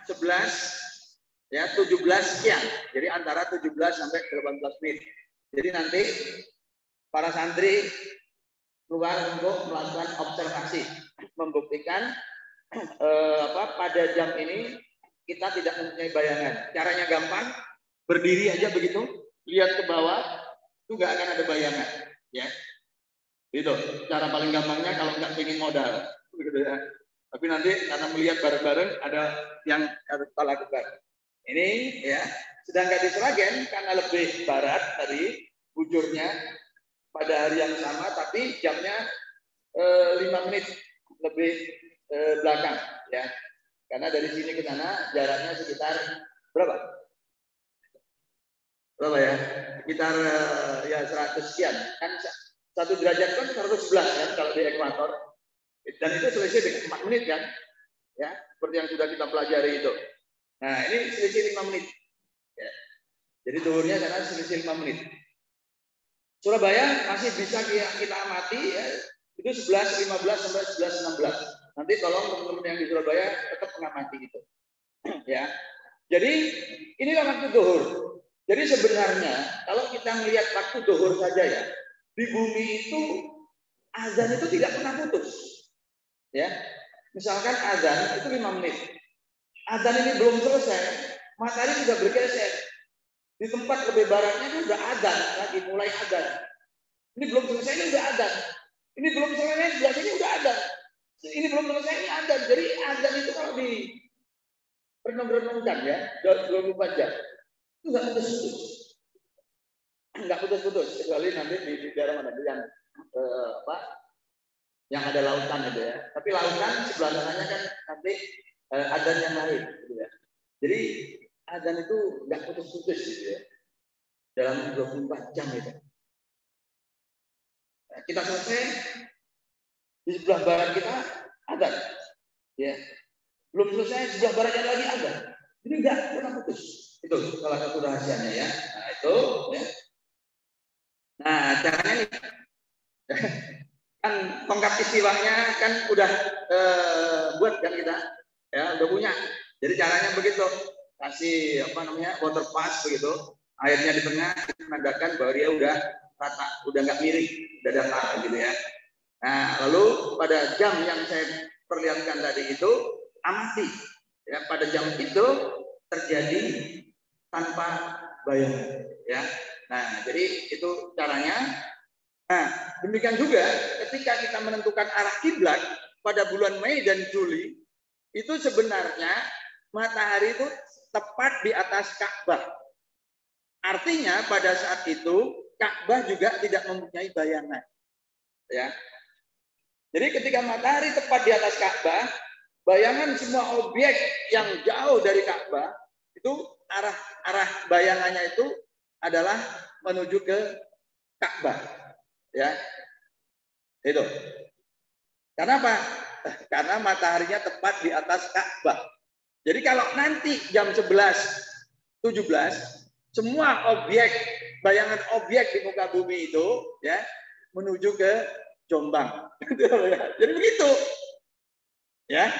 11 ya 17 sekian. Jadi antara 17 sampai 18 menit. Jadi nanti para santri keluar untuk melakukan observasi, membuktikan pada jam ini kita tidak mempunyai bayangan. Caranya gampang, berdiri aja begitu, lihat ke bawah, itu nggak akan ada bayangan, ya. Itu cara paling gampangnya kalau nggak ingin modal, gitu ya. Tapi nanti karena melihat bareng-bareng ada yang harus kita lakukan. Ini ya, sedangkan di Sragen karena lebih barat tadi bujurnya pada hari yang sama, tapi jamnya 5 menit lebih belakang, ya. Karena dari sini ke sana jaraknya sekitar berapa? Berapa ya? Sekitar ya 100 sekian. Kan 1 derajat kan 111 kan kalau di ekuator. Dan itu selisih dengan 4 menit kan? Ya, seperti yang sudah kita pelajari itu. Nah, ini selisih 5 menit. Ya. Jadi zuhurnya karena selisih 5 menit. Surabaya masih bisa kita amati ya, itu 11.15 sampai 11.16. Nanti tolong teman-teman yang di Surabaya tetap mengamati itu. Ya. Jadi inilah waktu zuhur. Jadi sebenarnya kalau kita melihat waktu zuhur saja ya, di bumi itu azan itu tidak pernah putus. Ya. Misalkan azan itu 5 menit. Azan ini belum selesai, matahari sudah bergeser. Di tempat lebih baratnya itu sudah azan, lagi mulai azan. Ini belum selesai, ini sudah azan. Ini belum selesai, sebelah sini sudah azan. Ini belum selesai, ini azan. Jadi azan itu kalau di renung-renungkan ya, 24 jam. Itu nggak putus-putus. Nggak putus-putus, kecuali nanti di daerah mana yang yang ada lautan gitu ya. Tapi lautan sebelah sananya kan nanti azan yang lain gitu ya. Jadi azan itu nggak putus-putus gitu ya. Dalam 24 jam itu. Nah, kita selesai di sebelah barat kita azan. Ya. Belum selesai sebelah baratnya lagi azan. Jadi nggak pernah putus. Itu salah satu rahasianya ya. Nah, itu ya. Nah, caranya nih. Kan tongkat istiwanya kan udah buat kan kita. Ya, udah punya. Jadi caranya begitu. Kasih water pass begitu. Airnya di tengah menandakan bahwa dia udah rata, udah nggak miring, udah datar gitu ya. Nah, lalu pada jam yang saya perlihatkan tadi itu amati. Ya, pada jam itu terjadi tanpa bayangan ya. Nah, jadi itu caranya. Nah, demikian juga ketika kita menentukan arah kiblat pada bulan Mei dan Juli, itu sebenarnya matahari itu tepat di atas Ka'bah. Artinya pada saat itu Ka'bah juga tidak mempunyai bayangan. Ya. Jadi ketika matahari tepat di atas Ka'bah, bayangan semua objek yang jauh dari Ka'bah itu arah bayangannya itu adalah menuju ke Ka'bah. Ya. Itu. Karena apa? Karena mataharinya tepat di atas Ka'bah. Jadi kalau nanti jam 11.17 semua objek, bayangan objek di muka bumi itu ya menuju ke Jombang. Jadi begitu. Ya.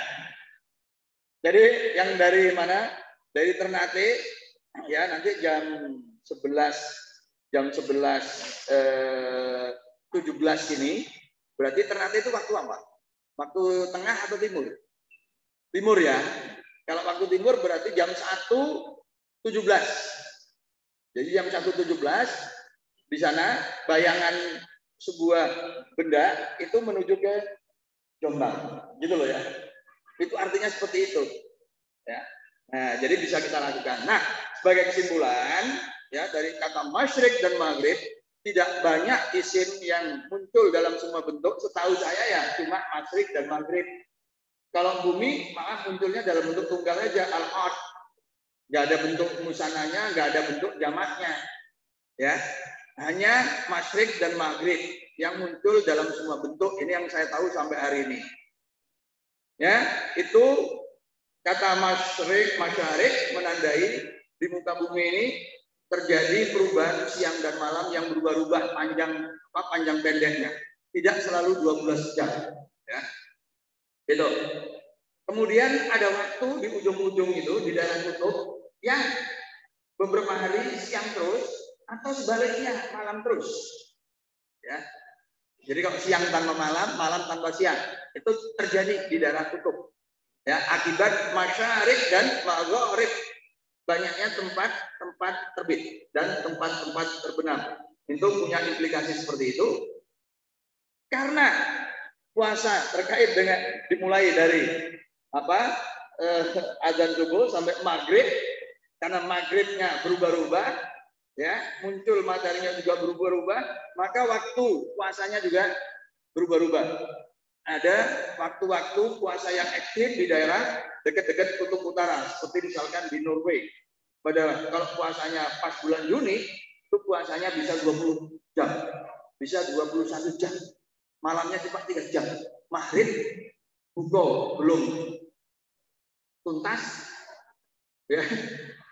Jadi yang dari mana? Dari Ternate ya nanti jam 11:17 ini berarti Ternate itu waktu apa? Waktu tengah atau timur? Timur ya. Kalau waktu timur berarti jam 1:17. Jadi jam 1:17 di sana bayangan sebuah benda itu menuju ke Jombang. Gitu loh ya. Itu artinya seperti itu. Ya. Nah, jadi bisa kita lakukan. Nah, sebagai kesimpulan ya dari kata masyrik dan maghrib tidak banyak isim yang muncul dalam semua bentuk. Setahu saya ya cuma masyrik dan maghrib. Kalau bumi malah munculnya dalam bentuk tunggal aja, al-ard. Nggak ada bentuk musananya, nggak ada bentuk jamaknya. Ya, hanya masyrik dan maghrib yang muncul dalam semua bentuk. Ini yang saya tahu sampai hari ini. Ya, itu kata masyrik, masyarik menandai di muka bumi ini terjadi perubahan siang dan malam yang berubah-ubah panjang pendeknya. Tidak selalu 12 jam. Ya. Gitu. Kemudian ada waktu di ujung-ujung itu di daerah kutub yang beberapa hari siang terus atau sebaliknya malam terus. Ya. Jadi kalau siang tanpa malam, malam tanpa siang, itu terjadi di daerah kutub. Ya, akibat masyarik dan maghrib, banyaknya tempat terbit dan tempat-tempat terbenam. Itu punya implikasi seperti itu. Karena puasa terkait dengan dimulai dari azan subuh sampai maghrib, karena maghribnya berubah-ubah, ya muncul mataharinya juga berubah-ubah, maka waktu puasanya juga berubah-ubah. Ada waktu-waktu puasa yang ekstrim di daerah dekat-dekat kutub utara, seperti misalkan di Norway. Kalau puasanya pas bulan Juni, itu puasanya bisa 20 jam, bisa 21 jam. Malamnya cuma 3 jam. Maghrib, buko belum tuntas, ya,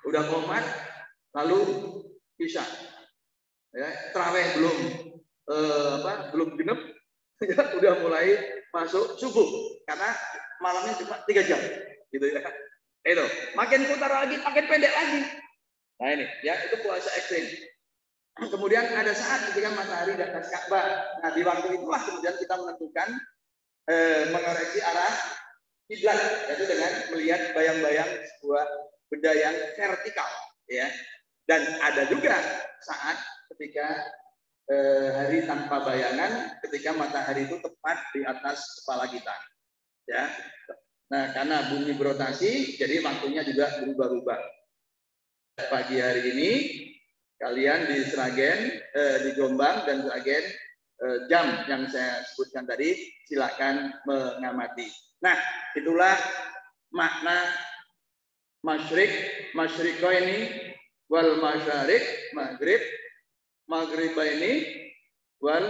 udah komat, lalu isya, ya, tarawih belum genep, ya, udah mulai masuk subuh karena malamnya cuma 3 jam, gitu ya. Itu makin putar lagi, makin pendek lagi. Nah ini, ya itu puasa ekstrim. Kemudian ada saat ketika matahari di atas Ka'bah. Nah di waktu itulah kemudian kita menentukan mengoreksi arah kiblat, yaitu dengan melihat bayang-bayang sebuah benda yang vertikal, ya. Dan ada juga saat ketika hari tanpa bayangan, ketika matahari itu tepat di atas kepala kita, ya. Nah, karena bumi berotasi, jadi waktunya juga berubah-ubah. Pagi hari ini kalian di Sragen, di Jombang dan Sragen, jam yang saya sebutkan tadi, silakan mengamati. Nah, itulah makna masyriqaini wal masyarik, maghrib, maghribaini wal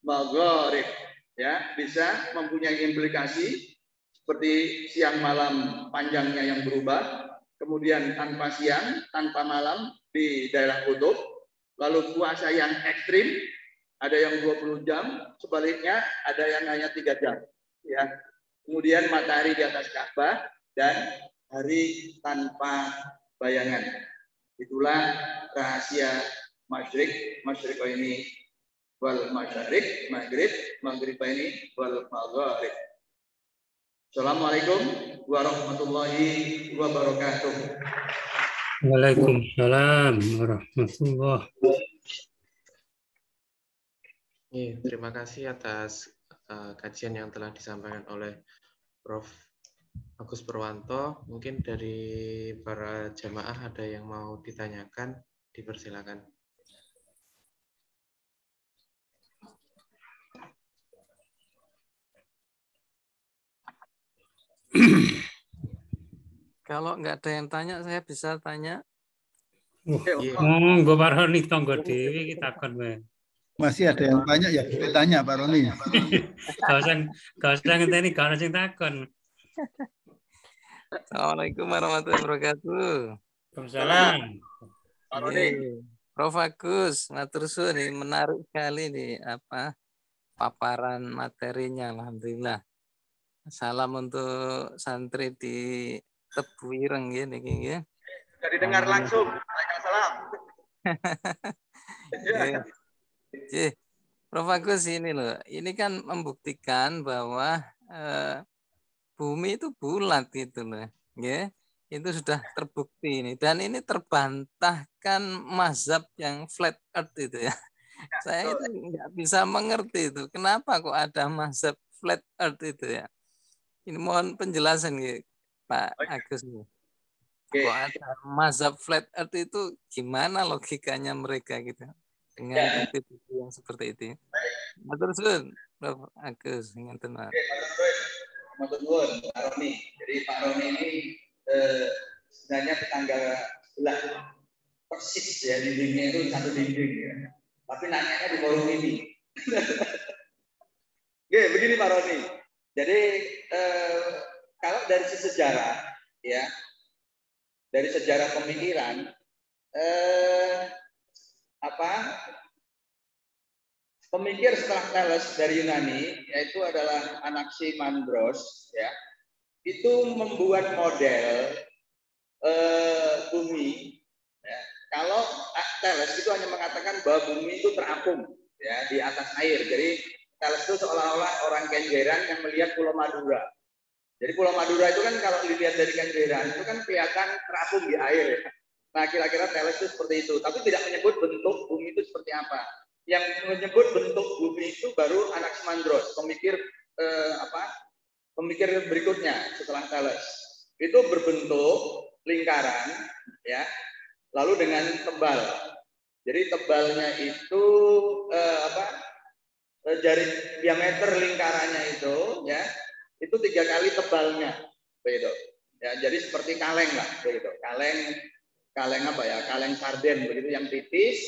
maghrib. Ya, bisa mempunyai implikasi seperti siang malam panjangnya yang berubah, kemudian tanpa siang, tanpa malam di daerah kutub, lalu puasa yang ekstrim, ada yang 20 jam, sebaliknya ada yang hanya 3 jam. Ya. Kemudian matahari di atas Ka'bah dan hari tanpa bayangan. Itulah rahasia masyriq ini wal masyarik, maghrib ini wal maghrib. Assalamualaikum warahmatullahi wabarakatuh. Waalaikumsalam warahmatullahi wabarakatuh. Terima kasih atas kajian yang telah disampaikan oleh Prof. Agus Purwanto. Mungkin dari para jamaah ada yang mau ditanyakan, dipersilakan. Kalau nggak ada yang tanya, saya bisa tanya. Iya. Monggo Pak Roni tonggo dewi kita takon wae. Masih ada yang tanya ya boleh tanya Pak Roni. Gak usah ngenteni gak ono sing takon. Assalamualaikum warahmatullahi wabarakatuh. Waalaikumsalam. Pak Roni. Prof Agus, matur suwun ini menarik sekali nih apa paparan materinya, alhamdulillah. Salam untuk santri di Tebu Ireng ya niki ya. Bisa didengar langsung. Waalaikumsalam. Ya. Prof Agus ini loh, ini kan membuktikan bahwa bumi itu bulat gitu loh, ya. Itu sudah terbukti ini dan ini terbantahkan mazhab yang flat earth itu ya. Saya itu nggak bisa mengerti itu. Kenapa kok ada mazhab flat earth itu ya? Ini mohon penjelasan ya, Pak Agus. Kok ada mazhab flat earth itu gimana logikanya mereka gitu dengan bukti-bukti yang seperti itu. Matur suwun, Prof Agus, ngenten Pak. Matur nuwun, Pak Roni. Jadi Pak Roni ini sebenarnya tetangga sebelah persis ya, dindingnya itu satu dinding ya. Tapi nanyanya di forum ini. Oke, begini Pak Roni. Jadi kalau dari sejarah ya, dari sejarah pemikiran pemikir setelah Thales dari Yunani yaitu adalah Anaximandros ya. Itu membuat model bumi ya. Kalau Thales itu hanya mengatakan bahwa bumi itu terapung ya di atas air. Jadi Thales itu seolah-olah orang Kenjeran yang melihat Pulau Madura. Jadi Pulau Madura itu kan kalau dilihat dari Kenjeran itu kan kelihatan terapung di air ya. Nah kira-kira Thales itu seperti itu, tapi tidak menyebut bentuk bumi itu seperti apa. Yang menyebut bentuk bumi itu baru Anaximandros, pemikir pemikir berikutnya setelah Thales. Itu berbentuk lingkaran ya, lalu dengan tebal. Jadi tebalnya itu diameter lingkarannya itu ya, itu 3 kali tebalnya begitu. Ya, jadi seperti kaleng lah begitu. Kaleng apa ya? Kaleng sarden begitu yang tipis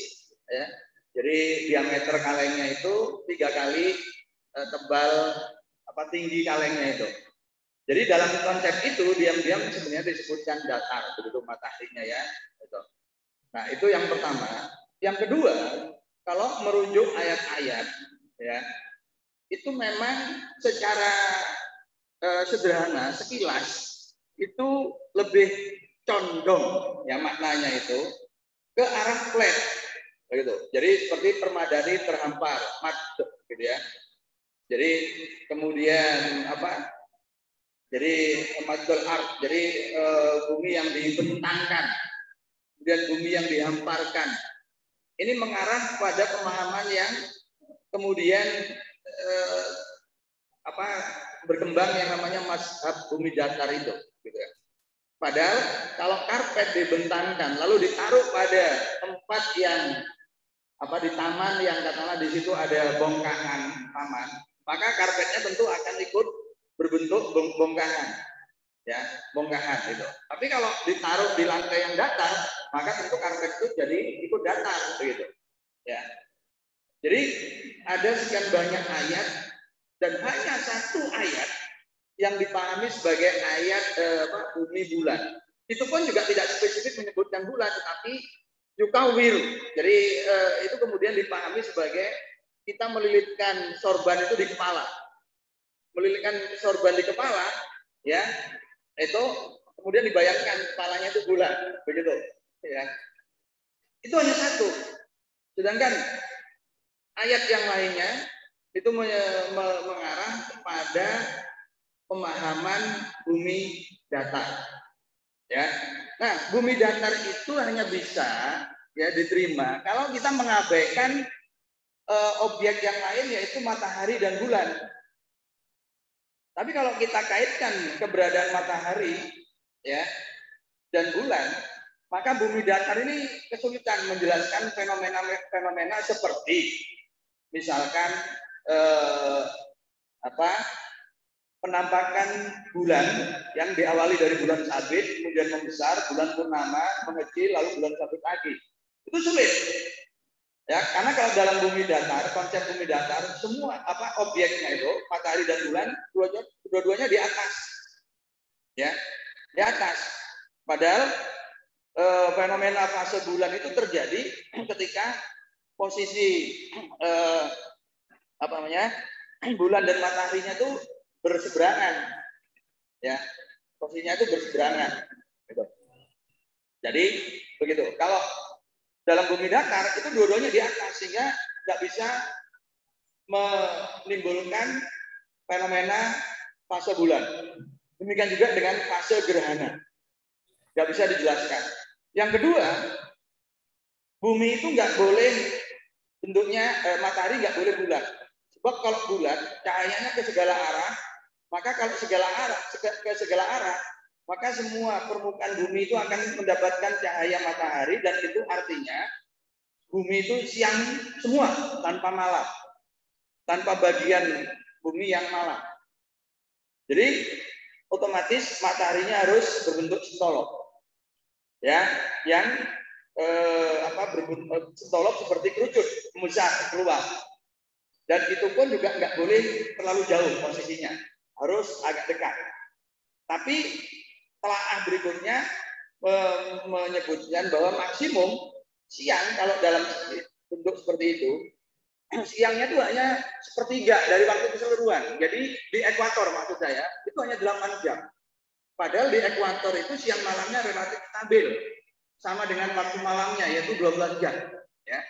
ya. Jadi diameter kalengnya itu 3 kali tebal tinggi kalengnya itu. Jadi dalam konsep itu diam-diam sebenarnya disebutkan datar begitu mataharinya ya. Gitu. Nah itu yang pertama. Yang kedua, kalau merujuk ayat-ayat ya, itu memang secara sederhana sekilas itu lebih condong ya maknanya itu ke arah flat begitu. Jadi seperti permadani terhampar, mad gitu ya. Jadi kemudian Jadi madul ard, jadi bumi yang dibentangkan, kemudian bumi yang dihamparkan. Ini mengarah pada pemahaman yang kemudian berkembang yang namanya mazhab bumi datar itu, gitu ya. Padahal kalau karpet dibentangkan lalu ditaruh pada tempat yang di taman yang katakanlah di situ ada bongkahan taman, maka karpetnya tentu akan ikut berbentuk bongkahan, ya bongkahan itu. Tapi kalau ditaruh di lantai yang datar, maka tentu karpet itu jadi ikut datar, begitu. Ya. Jadi ada sekian banyak ayat dan hanya satu ayat yang dipahami sebagai ayat bumi bulan. Itu pun juga tidak spesifik menyebutkan bulan, tetapi yukawir. Jadi itu kemudian dipahami sebagai kita melilitkan sorban itu di kepala. Melilitkan sorban di kepala, ya, itu kemudian dibayangkan kepalanya itu bulan, begitu, ya. Itu hanya satu. Sedangkan ayat yang lainnya itu mengarah kepada pemahaman bumi datar, ya. Nah, bumi datar itu hanya bisa ya diterima kalau kita mengabaikan objek yang lain yaitu matahari dan bulan. Tapi kalau kita kaitkan keberadaan matahari ya dan bulan, maka bumi datar ini kesulitan menjelaskan fenomena seperti misalkan penampakan bulan yang diawali dari bulan sabit, kemudian membesar, bulan purnama, mengecil, lalu bulan sabit lagi. Itu sulit. Ya, karena kalau dalam bumi datar, konsep bumi datar, semua objeknya itu, matahari dan bulan, dua-duanya di atas. Ya, di atas. Padahal fenomena fase bulan itu terjadi ketika posisi bulan dan mataharinya itu berseberangan, ya, posisinya itu berseberangan. Gitu. Jadi begitu. Kalau dalam bumi datar itu dua-duanya di atas sehingga nggak bisa menimbulkan fenomena fase bulan. Demikian juga dengan fase gerhana, nggak bisa dijelaskan. Yang kedua, bumi itu nggak boleh bentuknya matahari nggak boleh bulat. Sebab kalau bulat cahayanya ke segala arah, maka kalau ke segala arah, maka semua permukaan bumi itu akan mendapatkan cahaya matahari dan itu artinya bumi itu siang semua tanpa malam, tanpa bagian bumi yang malam. Jadi otomatis mataharinya harus berbentuk sentolop, ya, yang berbentuk sentolop seperti kerucut, membesar keluar. Dan itu pun juga nggak boleh terlalu jauh posisinya, harus agak dekat. Tapi telaah berikutnya menyebutkan bahwa maksimum siang kalau dalam bentuk seperti itu, siangnya itu hanya sepertiga dari waktu keseluruhan. Jadi di ekuator maksud saya, itu hanya 8 jam. Padahal di ekuator itu siang malamnya relatif stabil. Sama dengan waktu malamnya, yaitu 12 jam. Ya.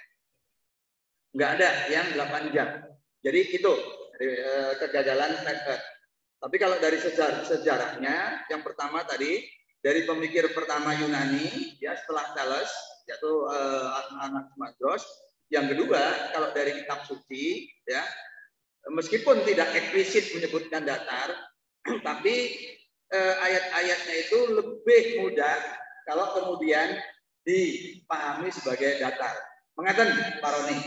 Nggak ada yang 8 jam. Jadi itu kegagalan flat earth. Tapi kalau dari sejarahnya, yang pertama tadi, dari pemikir pertama Yunani, ya setelah Thales, yaitu Anaximandros. Yang kedua, kalau dari kitab suci, ya meskipun tidak eksplisit menyebutkan datar, tapi ayat-ayatnya itu lebih mudah kalau kemudian dipahami sebagai datar. Mengaten, Pak Roni.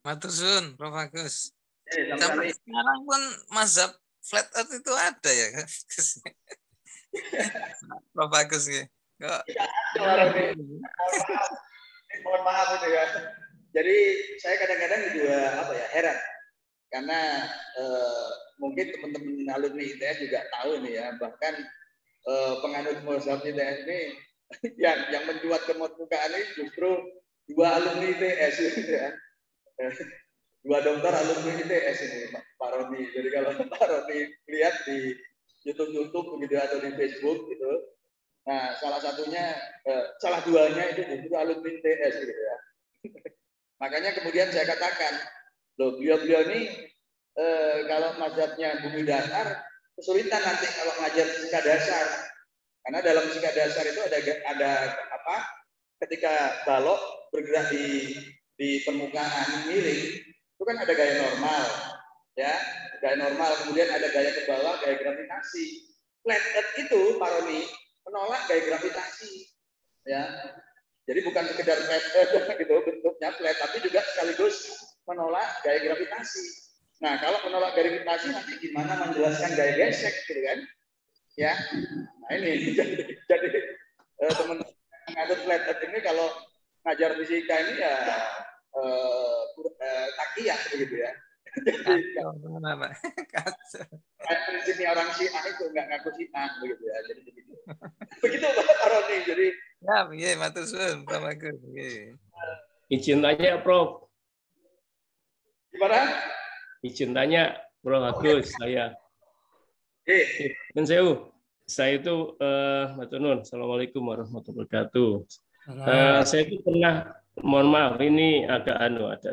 Matur suwun, Prof. Agus. Sampai sekarang pun mazhab flat earth itu ada ya, Prof. Agus ya. Mohon maaf itu ya. Jadi saya kadang-kadang juga heran karena mungkin teman-teman alumni ITS juga tahu nih ya, bahkan penganut mazhab ITS ini yang mencuat ke permukaan ini justru 2 alumni ITS gitu ya. 2 dokter alumni ITS ini Pak Roni. Jadi kalau Pak Roni lihat di YouTube begitu atau di Facebook gitu, nah salah satunya, salah 2-nya itu justru alumni ITS gitu ya. Makanya kemudian saya katakan, loh beliau ini kalau mazhabnya bumi datar kesulitan nanti kalau ngajar fisika dasar. Karena dalam fisika dasar itu ada ketika balok bergerak di permukaan miring, itu kan ada gaya normal, ya, gaya normal, kemudian ada gaya ke bawah, gaya gravitasi. Flat earth itu, Pak Roni, menolak gaya gravitasi, ya. Jadi bukan sekedar flat earth gitu bentuknya flat, tapi juga sekaligus menolak gaya gravitasi. Nah, kalau menolak gaya gravitasi nanti gimana menjelaskan gaya gesek, gitu kan? Ya, nah ini jadi teman-teman mengatur flat earth ini kalau ngajar fisika ini ya takiyah begitu ya. Prinsipnya orang Syiah itu nggak ngaku Syiah begitu ya. Jadi begitu. Begitu Pak Roni. Jadi ya, matur suwun, Prof. Agus. Izin tanya, Prof. Gimana? Izin tanya, Prof. Agus, saya. Saya itu matur nuwun. Assalamualaikum warahmatullahi wabarakatuh. Saya itu pernah, mohon maaf ini agak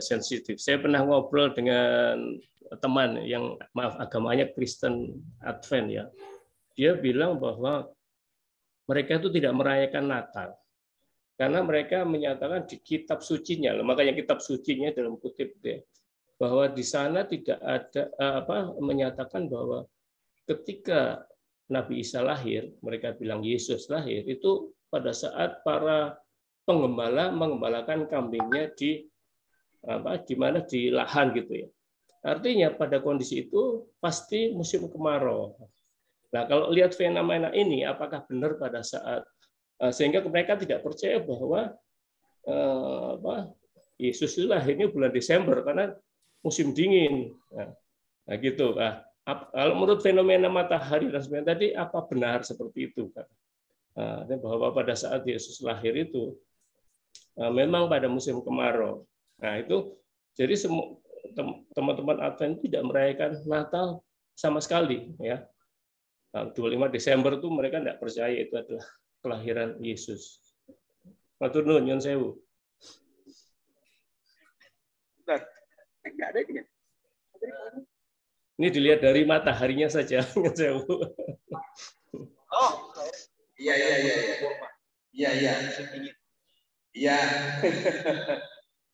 sensitif. Saya pernah ngobrol dengan teman yang agamanya Kristen Advent ya. Dia bilang bahwa mereka itu tidak merayakan Natal karena mereka menyatakan di kitab sucinya, makanya kitab sucinya dalam kutip ya, bahwa di sana tidak ada menyatakan bahwa ketika Nabi Isa lahir, mereka bilang Yesus lahir, itu pada saat para penggembala mengembalakan kambingnya di mana di lahan gitu ya. Artinya pada kondisi itu pasti musim kemarau. Nah, kalau lihat fenomena ini, apakah benar pada saat sehingga mereka tidak percaya bahwa Yesus itu lahirnya bulan Desember karena musim dingin. Nah gitu. Nah, kalau menurut fenomena matahari dan sebagainya tadi, apa benar seperti itu, Kak? Bahwa pada saat Yesus lahir itu memang pada musim kemarau. Nah itu jadi semua teman-teman Advent tidak merayakan Natal sama sekali, ya. 25 Desember itu mereka tidak percaya itu adalah kelahiran Yesus. Matur nuwun, nyuwun sewu. Enggak ada dia. Ini dilihat dari mataharinya saja, nyuwun sewu. Oh, iya. Iya.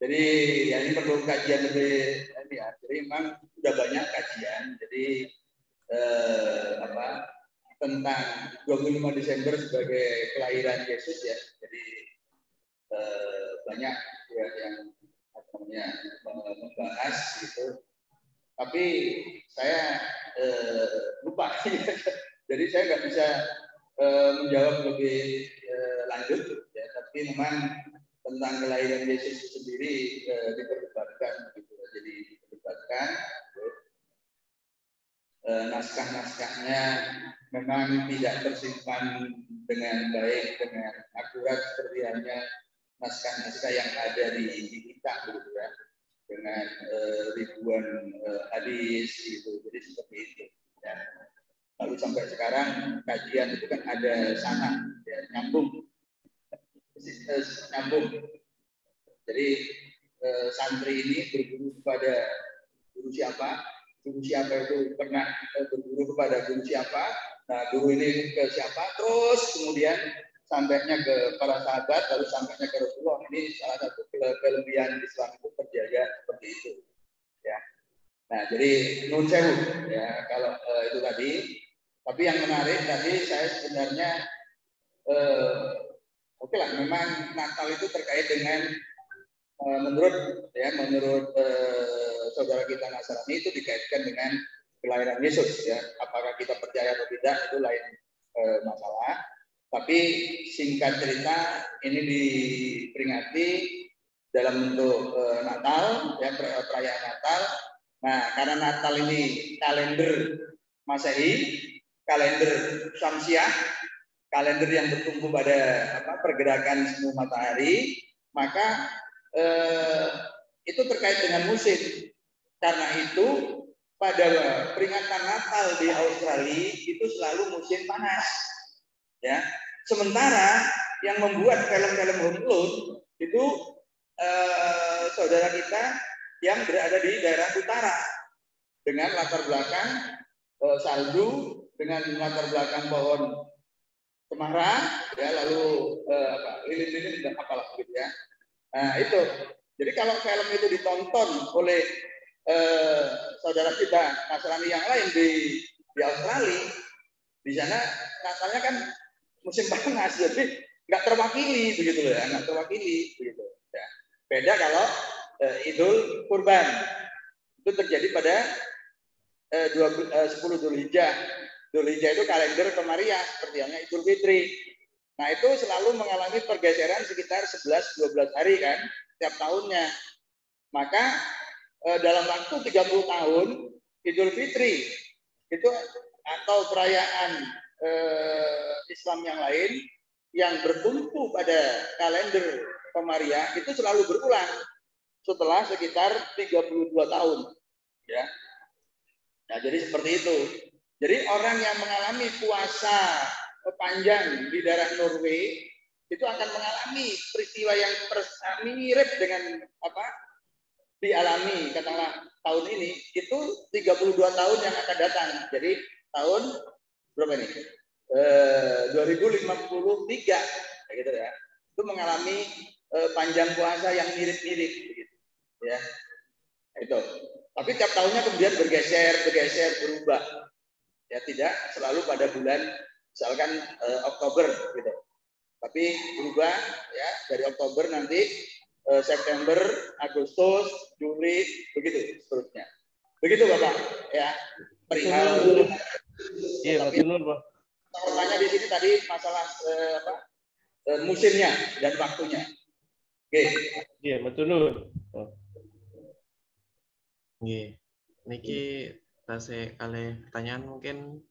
Jadi ya ini perlu kajian lebih ini ya. Jadi memang sudah banyak kajian. Jadi tentang 25 Desember sebagai kelahiran Yesus ya. Jadi banyak ya, yang membahas gitu. Tapi saya lupa. Jadi saya nggak bisa menjawab lebih lanjut ya. Tapi memang tentang kelahiran Yesus sendiri diperdebatkan gitu. Jadi diperdebatkan naskah-naskahnya memang tidak tersimpan dengan baik, dengan akurat seperti hanya naskah-naskah yang ada di kitab gitu ya, dengan ribuan hadis gitu. Jadi seperti itu ya. Lalu sampai sekarang kajian itu kan ada sanad ya, nyambung. Jadi santri ini berguru kepada guru siapa itu pernah berguru kepada guru siapa, nah guru ini ke siapa, terus kemudian sampainya ke para sahabat, lalu sampainya ke Rasulullah. Ini salah satu kelebihan Islam itu terjaga seperti itu ya. Nah jadi nun sewu ya kalau itu tadi. Tapi yang menarik tadi saya sebenarnya oke lah, memang Natal itu terkait dengan menurut saudara kita Nasrani itu dikaitkan dengan kelahiran Yesus ya. Apakah kita percaya atau tidak itu lain masalah. Tapi singkat cerita ini diperingati dalam bentuk Natal ya, perayaan Natal. Nah karena Natal ini kalender Masehi, kalender Syamsiah, kalender yang bertumpu pada pergerakan semu matahari, maka itu terkait dengan musim. Karena itu pada peringatan Natal di Australia itu selalu musim panas, ya. Sementara yang membuat film-film Home Alone itu saudara kita yang berada di daerah utara dengan latar belakang salju, dengan latar belakang pohon cemara, ya, lalu lilin-lilin dan apalah gitu ya. Nah itu, jadi kalau film itu ditonton oleh saudara kita Nasrani yang lain di Australia, di sana Natalnya kan musim panas, jadi nggak terwakili begitu loh ya, nggak terwakili begitu. Ya. Beda kalau Idul Kurban itu terjadi pada 10 Dzulhijjah. Dzulhijjah itu kalender Komariah, seperti halnya Idul Fitri. Nah itu selalu mengalami pergeseran sekitar 11-12 hari kan, setiap tahunnya. Maka dalam waktu 30 tahun Idul Fitri itu atau perayaan Islam yang lain yang bertumpu pada kalender Komariah itu selalu berulang setelah sekitar 32 tahun. Ya. Nah, jadi seperti itu. Jadi orang yang mengalami puasa panjang di daerah Norway itu akan mengalami peristiwa yang mirip dengan apa dialami katakanlah tahun ini itu 32 tahun yang akan datang. Jadi tahun berapa ini? 2053 gitu ya. Itu mengalami panjang puasa yang mirip-mirip gitu ya. Itu. Tapi tiap tahunnya kemudian bergeser, berubah. Ya tidak selalu pada bulan misalkan Oktober gitu. Tapi berubah ya dari Oktober nanti September, Agustus, Juli begitu seterusnya. Begitu Bapak, ya. Perihal. Iya, betul, Pak. Pertanyaan di sini tadi masalah musimnya dan waktunya. Oke. Iya, betul. Nggih. Niki tasih kalih pertanyaan mungkin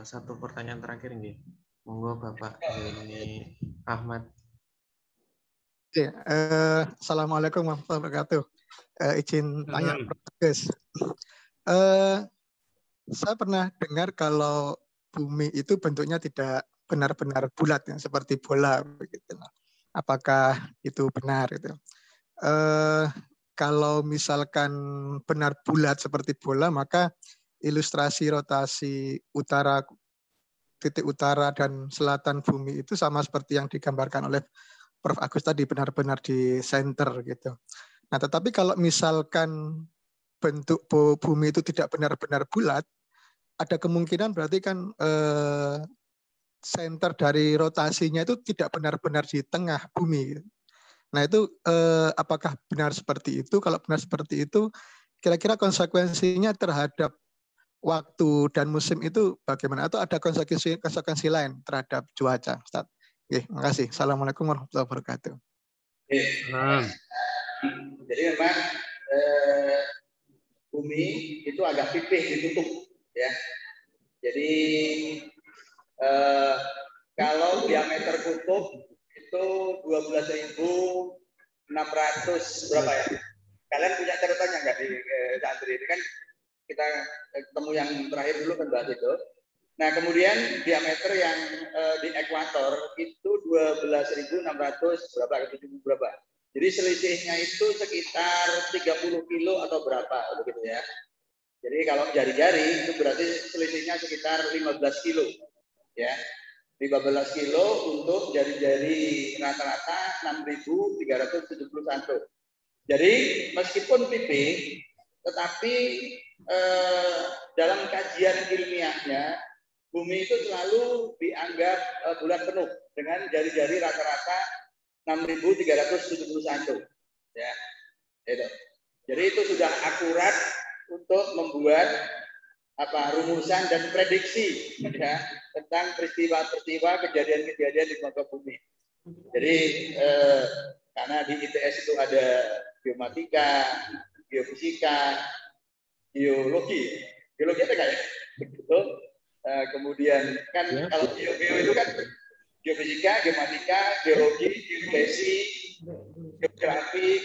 satu pertanyaan terakhir nggih. Monggo Bapak Zaini Ahmad. Oke, Assalamualaikum warahmatullahi wabarakatuh. Izin tanya, Prof. Agus. Saya pernah dengar kalau bumi itu bentuknya tidak benar-benar bulat ya, seperti bola begitu. Apakah itu benar itu? Kalau misalkan benar bulat seperti bola, maka ilustrasi rotasi utara, titik utara dan selatan bumi itu sama seperti yang digambarkan oleh Prof. Agus tadi, benar-benar di center gitu. Nah, tetapi kalau misalkan bentuk bumi itu tidak benar-benar bulat, ada kemungkinan berarti kan center dari rotasinya itu tidak benar-benar di tengah bumi. Nah, itu apakah benar seperti itu? Kalau benar seperti itu, kira-kira konsekuensinya terhadap waktu dan musim itu bagaimana? Atau ada konsekuensi lain terhadap cuaca, Ustaz? Oke, terima kasih. Assalamualaikum warahmatullahi wabarakatuh. Jadi memang bumi itu agak pipih ditutup, ya. Jadi kalau diameter kutub itu 12.600 berapa ya? Kalian punya catatannya nggak di santri ini kan? Kita ketemu yang terakhir dulu kan bahas itu. Nah, kemudian diameter yang di ekuator itu 12.600 berapa, 70 berapa. Jadi selisihnya itu sekitar 30 kilo atau berapa, begitu ya. Jadi kalau jari-jari itu berarti selisihnya sekitar 15 kilo. Ya, 15 kilo untuk jari-jari rata-rata 6.371. Jadi meskipun pipih, tetapi dalam kajian ilmiahnya bumi itu selalu dianggap bulat penuh dengan jari-jari rata-rata 6.371. Ya, itu. Jadi itu sudah akurat untuk membuat rumusan dan prediksi ya, tentang peristiwa-peristiwa, kejadian-kejadian di muka bumi. Jadi karena di ITS itu ada geomatika, geofisika, geologi ada kayak gitu. Kemudian kan kalau geo itu kan geofisika, geomatika, geologi, geodesi, geografi,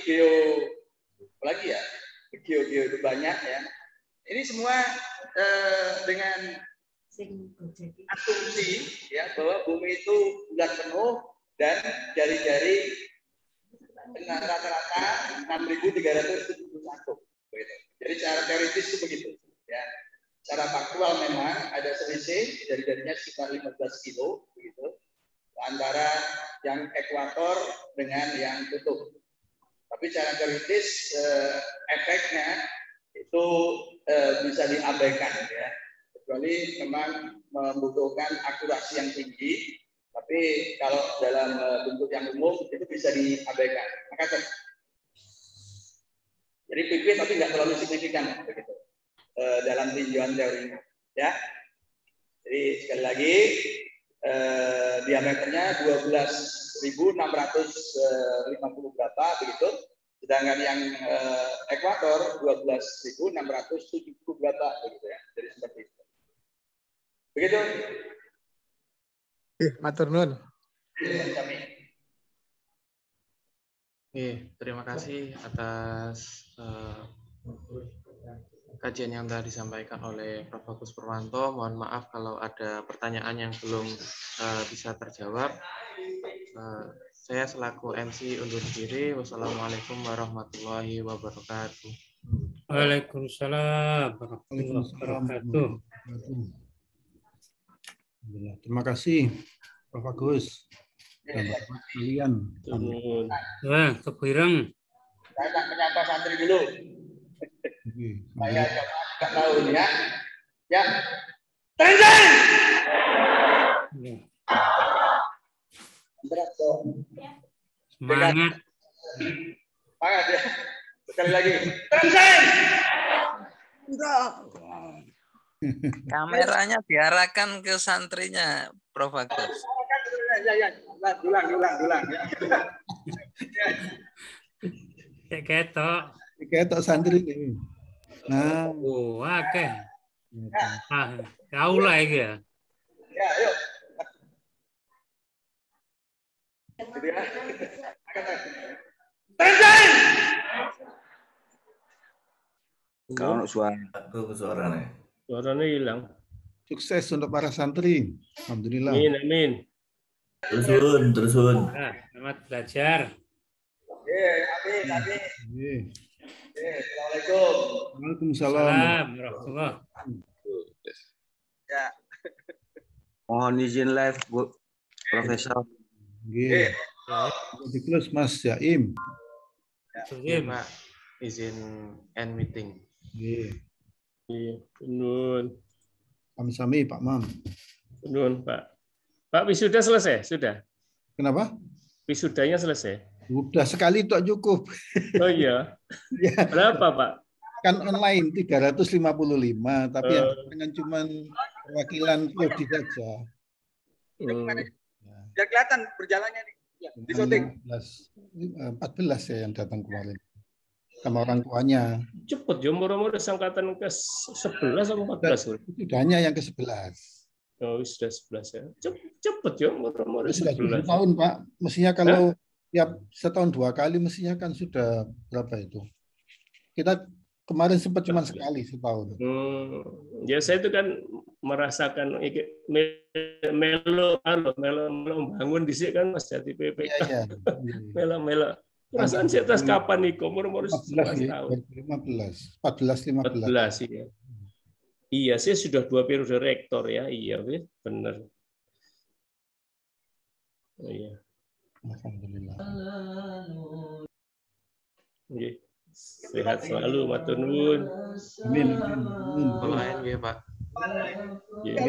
apalagi ya, geo itu banyak ya. Ini semua dengan asumsi ya bahwa bumi itu bulat penuh dan jari-jari dengan rata-rata 6.371. Begitu. Jadi secara teoritis itu begitu. Ya. Secara faktual memang ada selisih jari-jarinya sekitar 15 kilo begitu antara yang ekuator dengan yang kutub. Tapi secara teoritis efeknya itu bisa diabaikan ya. Kecuali memang membutuhkan akurasi yang tinggi. Tapi kalau dalam bentuk yang umum itu bisa diabaikan. Maka jadi pipih tapi nggak terlalu signifikan begitu dalam tinjauan teorinya. Ya. Jadi sekali lagi diameternya 12.650 berapa begitu. Sedangkan yang ekuator 12.670 berapa begitu ya. Jadi seperti itu. Begitu. Matur nuwun. Terima kasih atas kajian yang telah disampaikan oleh Prof. Agus Purwanto. Mohon maaf kalau ada pertanyaan yang belum bisa terjawab. Saya selaku MC undur diri. Wassalamualaikum warahmatullahi wabarakatuh. Waalaikumsalam warahmatullahi wabarakatuh. Terima kasih, Prof. Agus. Dan Bapak sekalian. Wah, kebirang. Saya tak menyapa santri dulu. Saya nggak tahu ya. Ya. Terjun. Semangat. Semangat ya. Sekali lagi. Terjun. Kameranya diarahkan ke santrinya, Prof. Agus. Ya. Ulang. Ketok santri ini. Nah, Oke. Kau lah ya. Ya, ayo. Jadi ya. Kalau suaranya. Suaranya hilang. sukses untuk para santri. Alhamdulillah. Amin. Terusun. Nah, selamat belajar. Amin. Assalamualaikum. Waalaikumsalam. Warahmatullahi. Ya. Mohon izin live, Bu Profesor. Nggih. Di close Mas Jaim. Ya, Pak. Izin end meeting. Nggih. Nun. Sami-sami Pak Mam. Nun, Pak. Pak, wisuda selesai? Sudah? Kenapa? Wisudanya selesai? Sudah sekali itu cukup. Oh iya. Ya. Berapa, Pak? Kan online 355, tapi yang dengan cuman perwakilan prodi saja. Biar kelihatan berjalannya nih. Ya, di syuting. 14 ya yang datang kemarin. Sama orang tuanya. Cepet ya, murah-murah sangkatan ke 11 atau 14? Sudahnya yang ke 11. Oh, sudah 11 ya. Cepet ya, murah-murah 11. 7 tahun, Pak. Mestinya kalau tiap setahun 2 kali, mestinya kan sudah berapa itu? Kita kemarin sempat cuma sekali setahun. Ya saya itu kan merasakan melo bangun di sini kan Mas Jati PP. Iya. Melo. Perasaan saya atas kapan nih? Umur 11 tahun. 14 iya. Iya, saya sudah 2 periode rektor ya. Iya, benar. Oh, iya. Alhamdulillah. Oke. Sehat selalu, matur nuwun. Amin. Lain ya, Pak. Ya.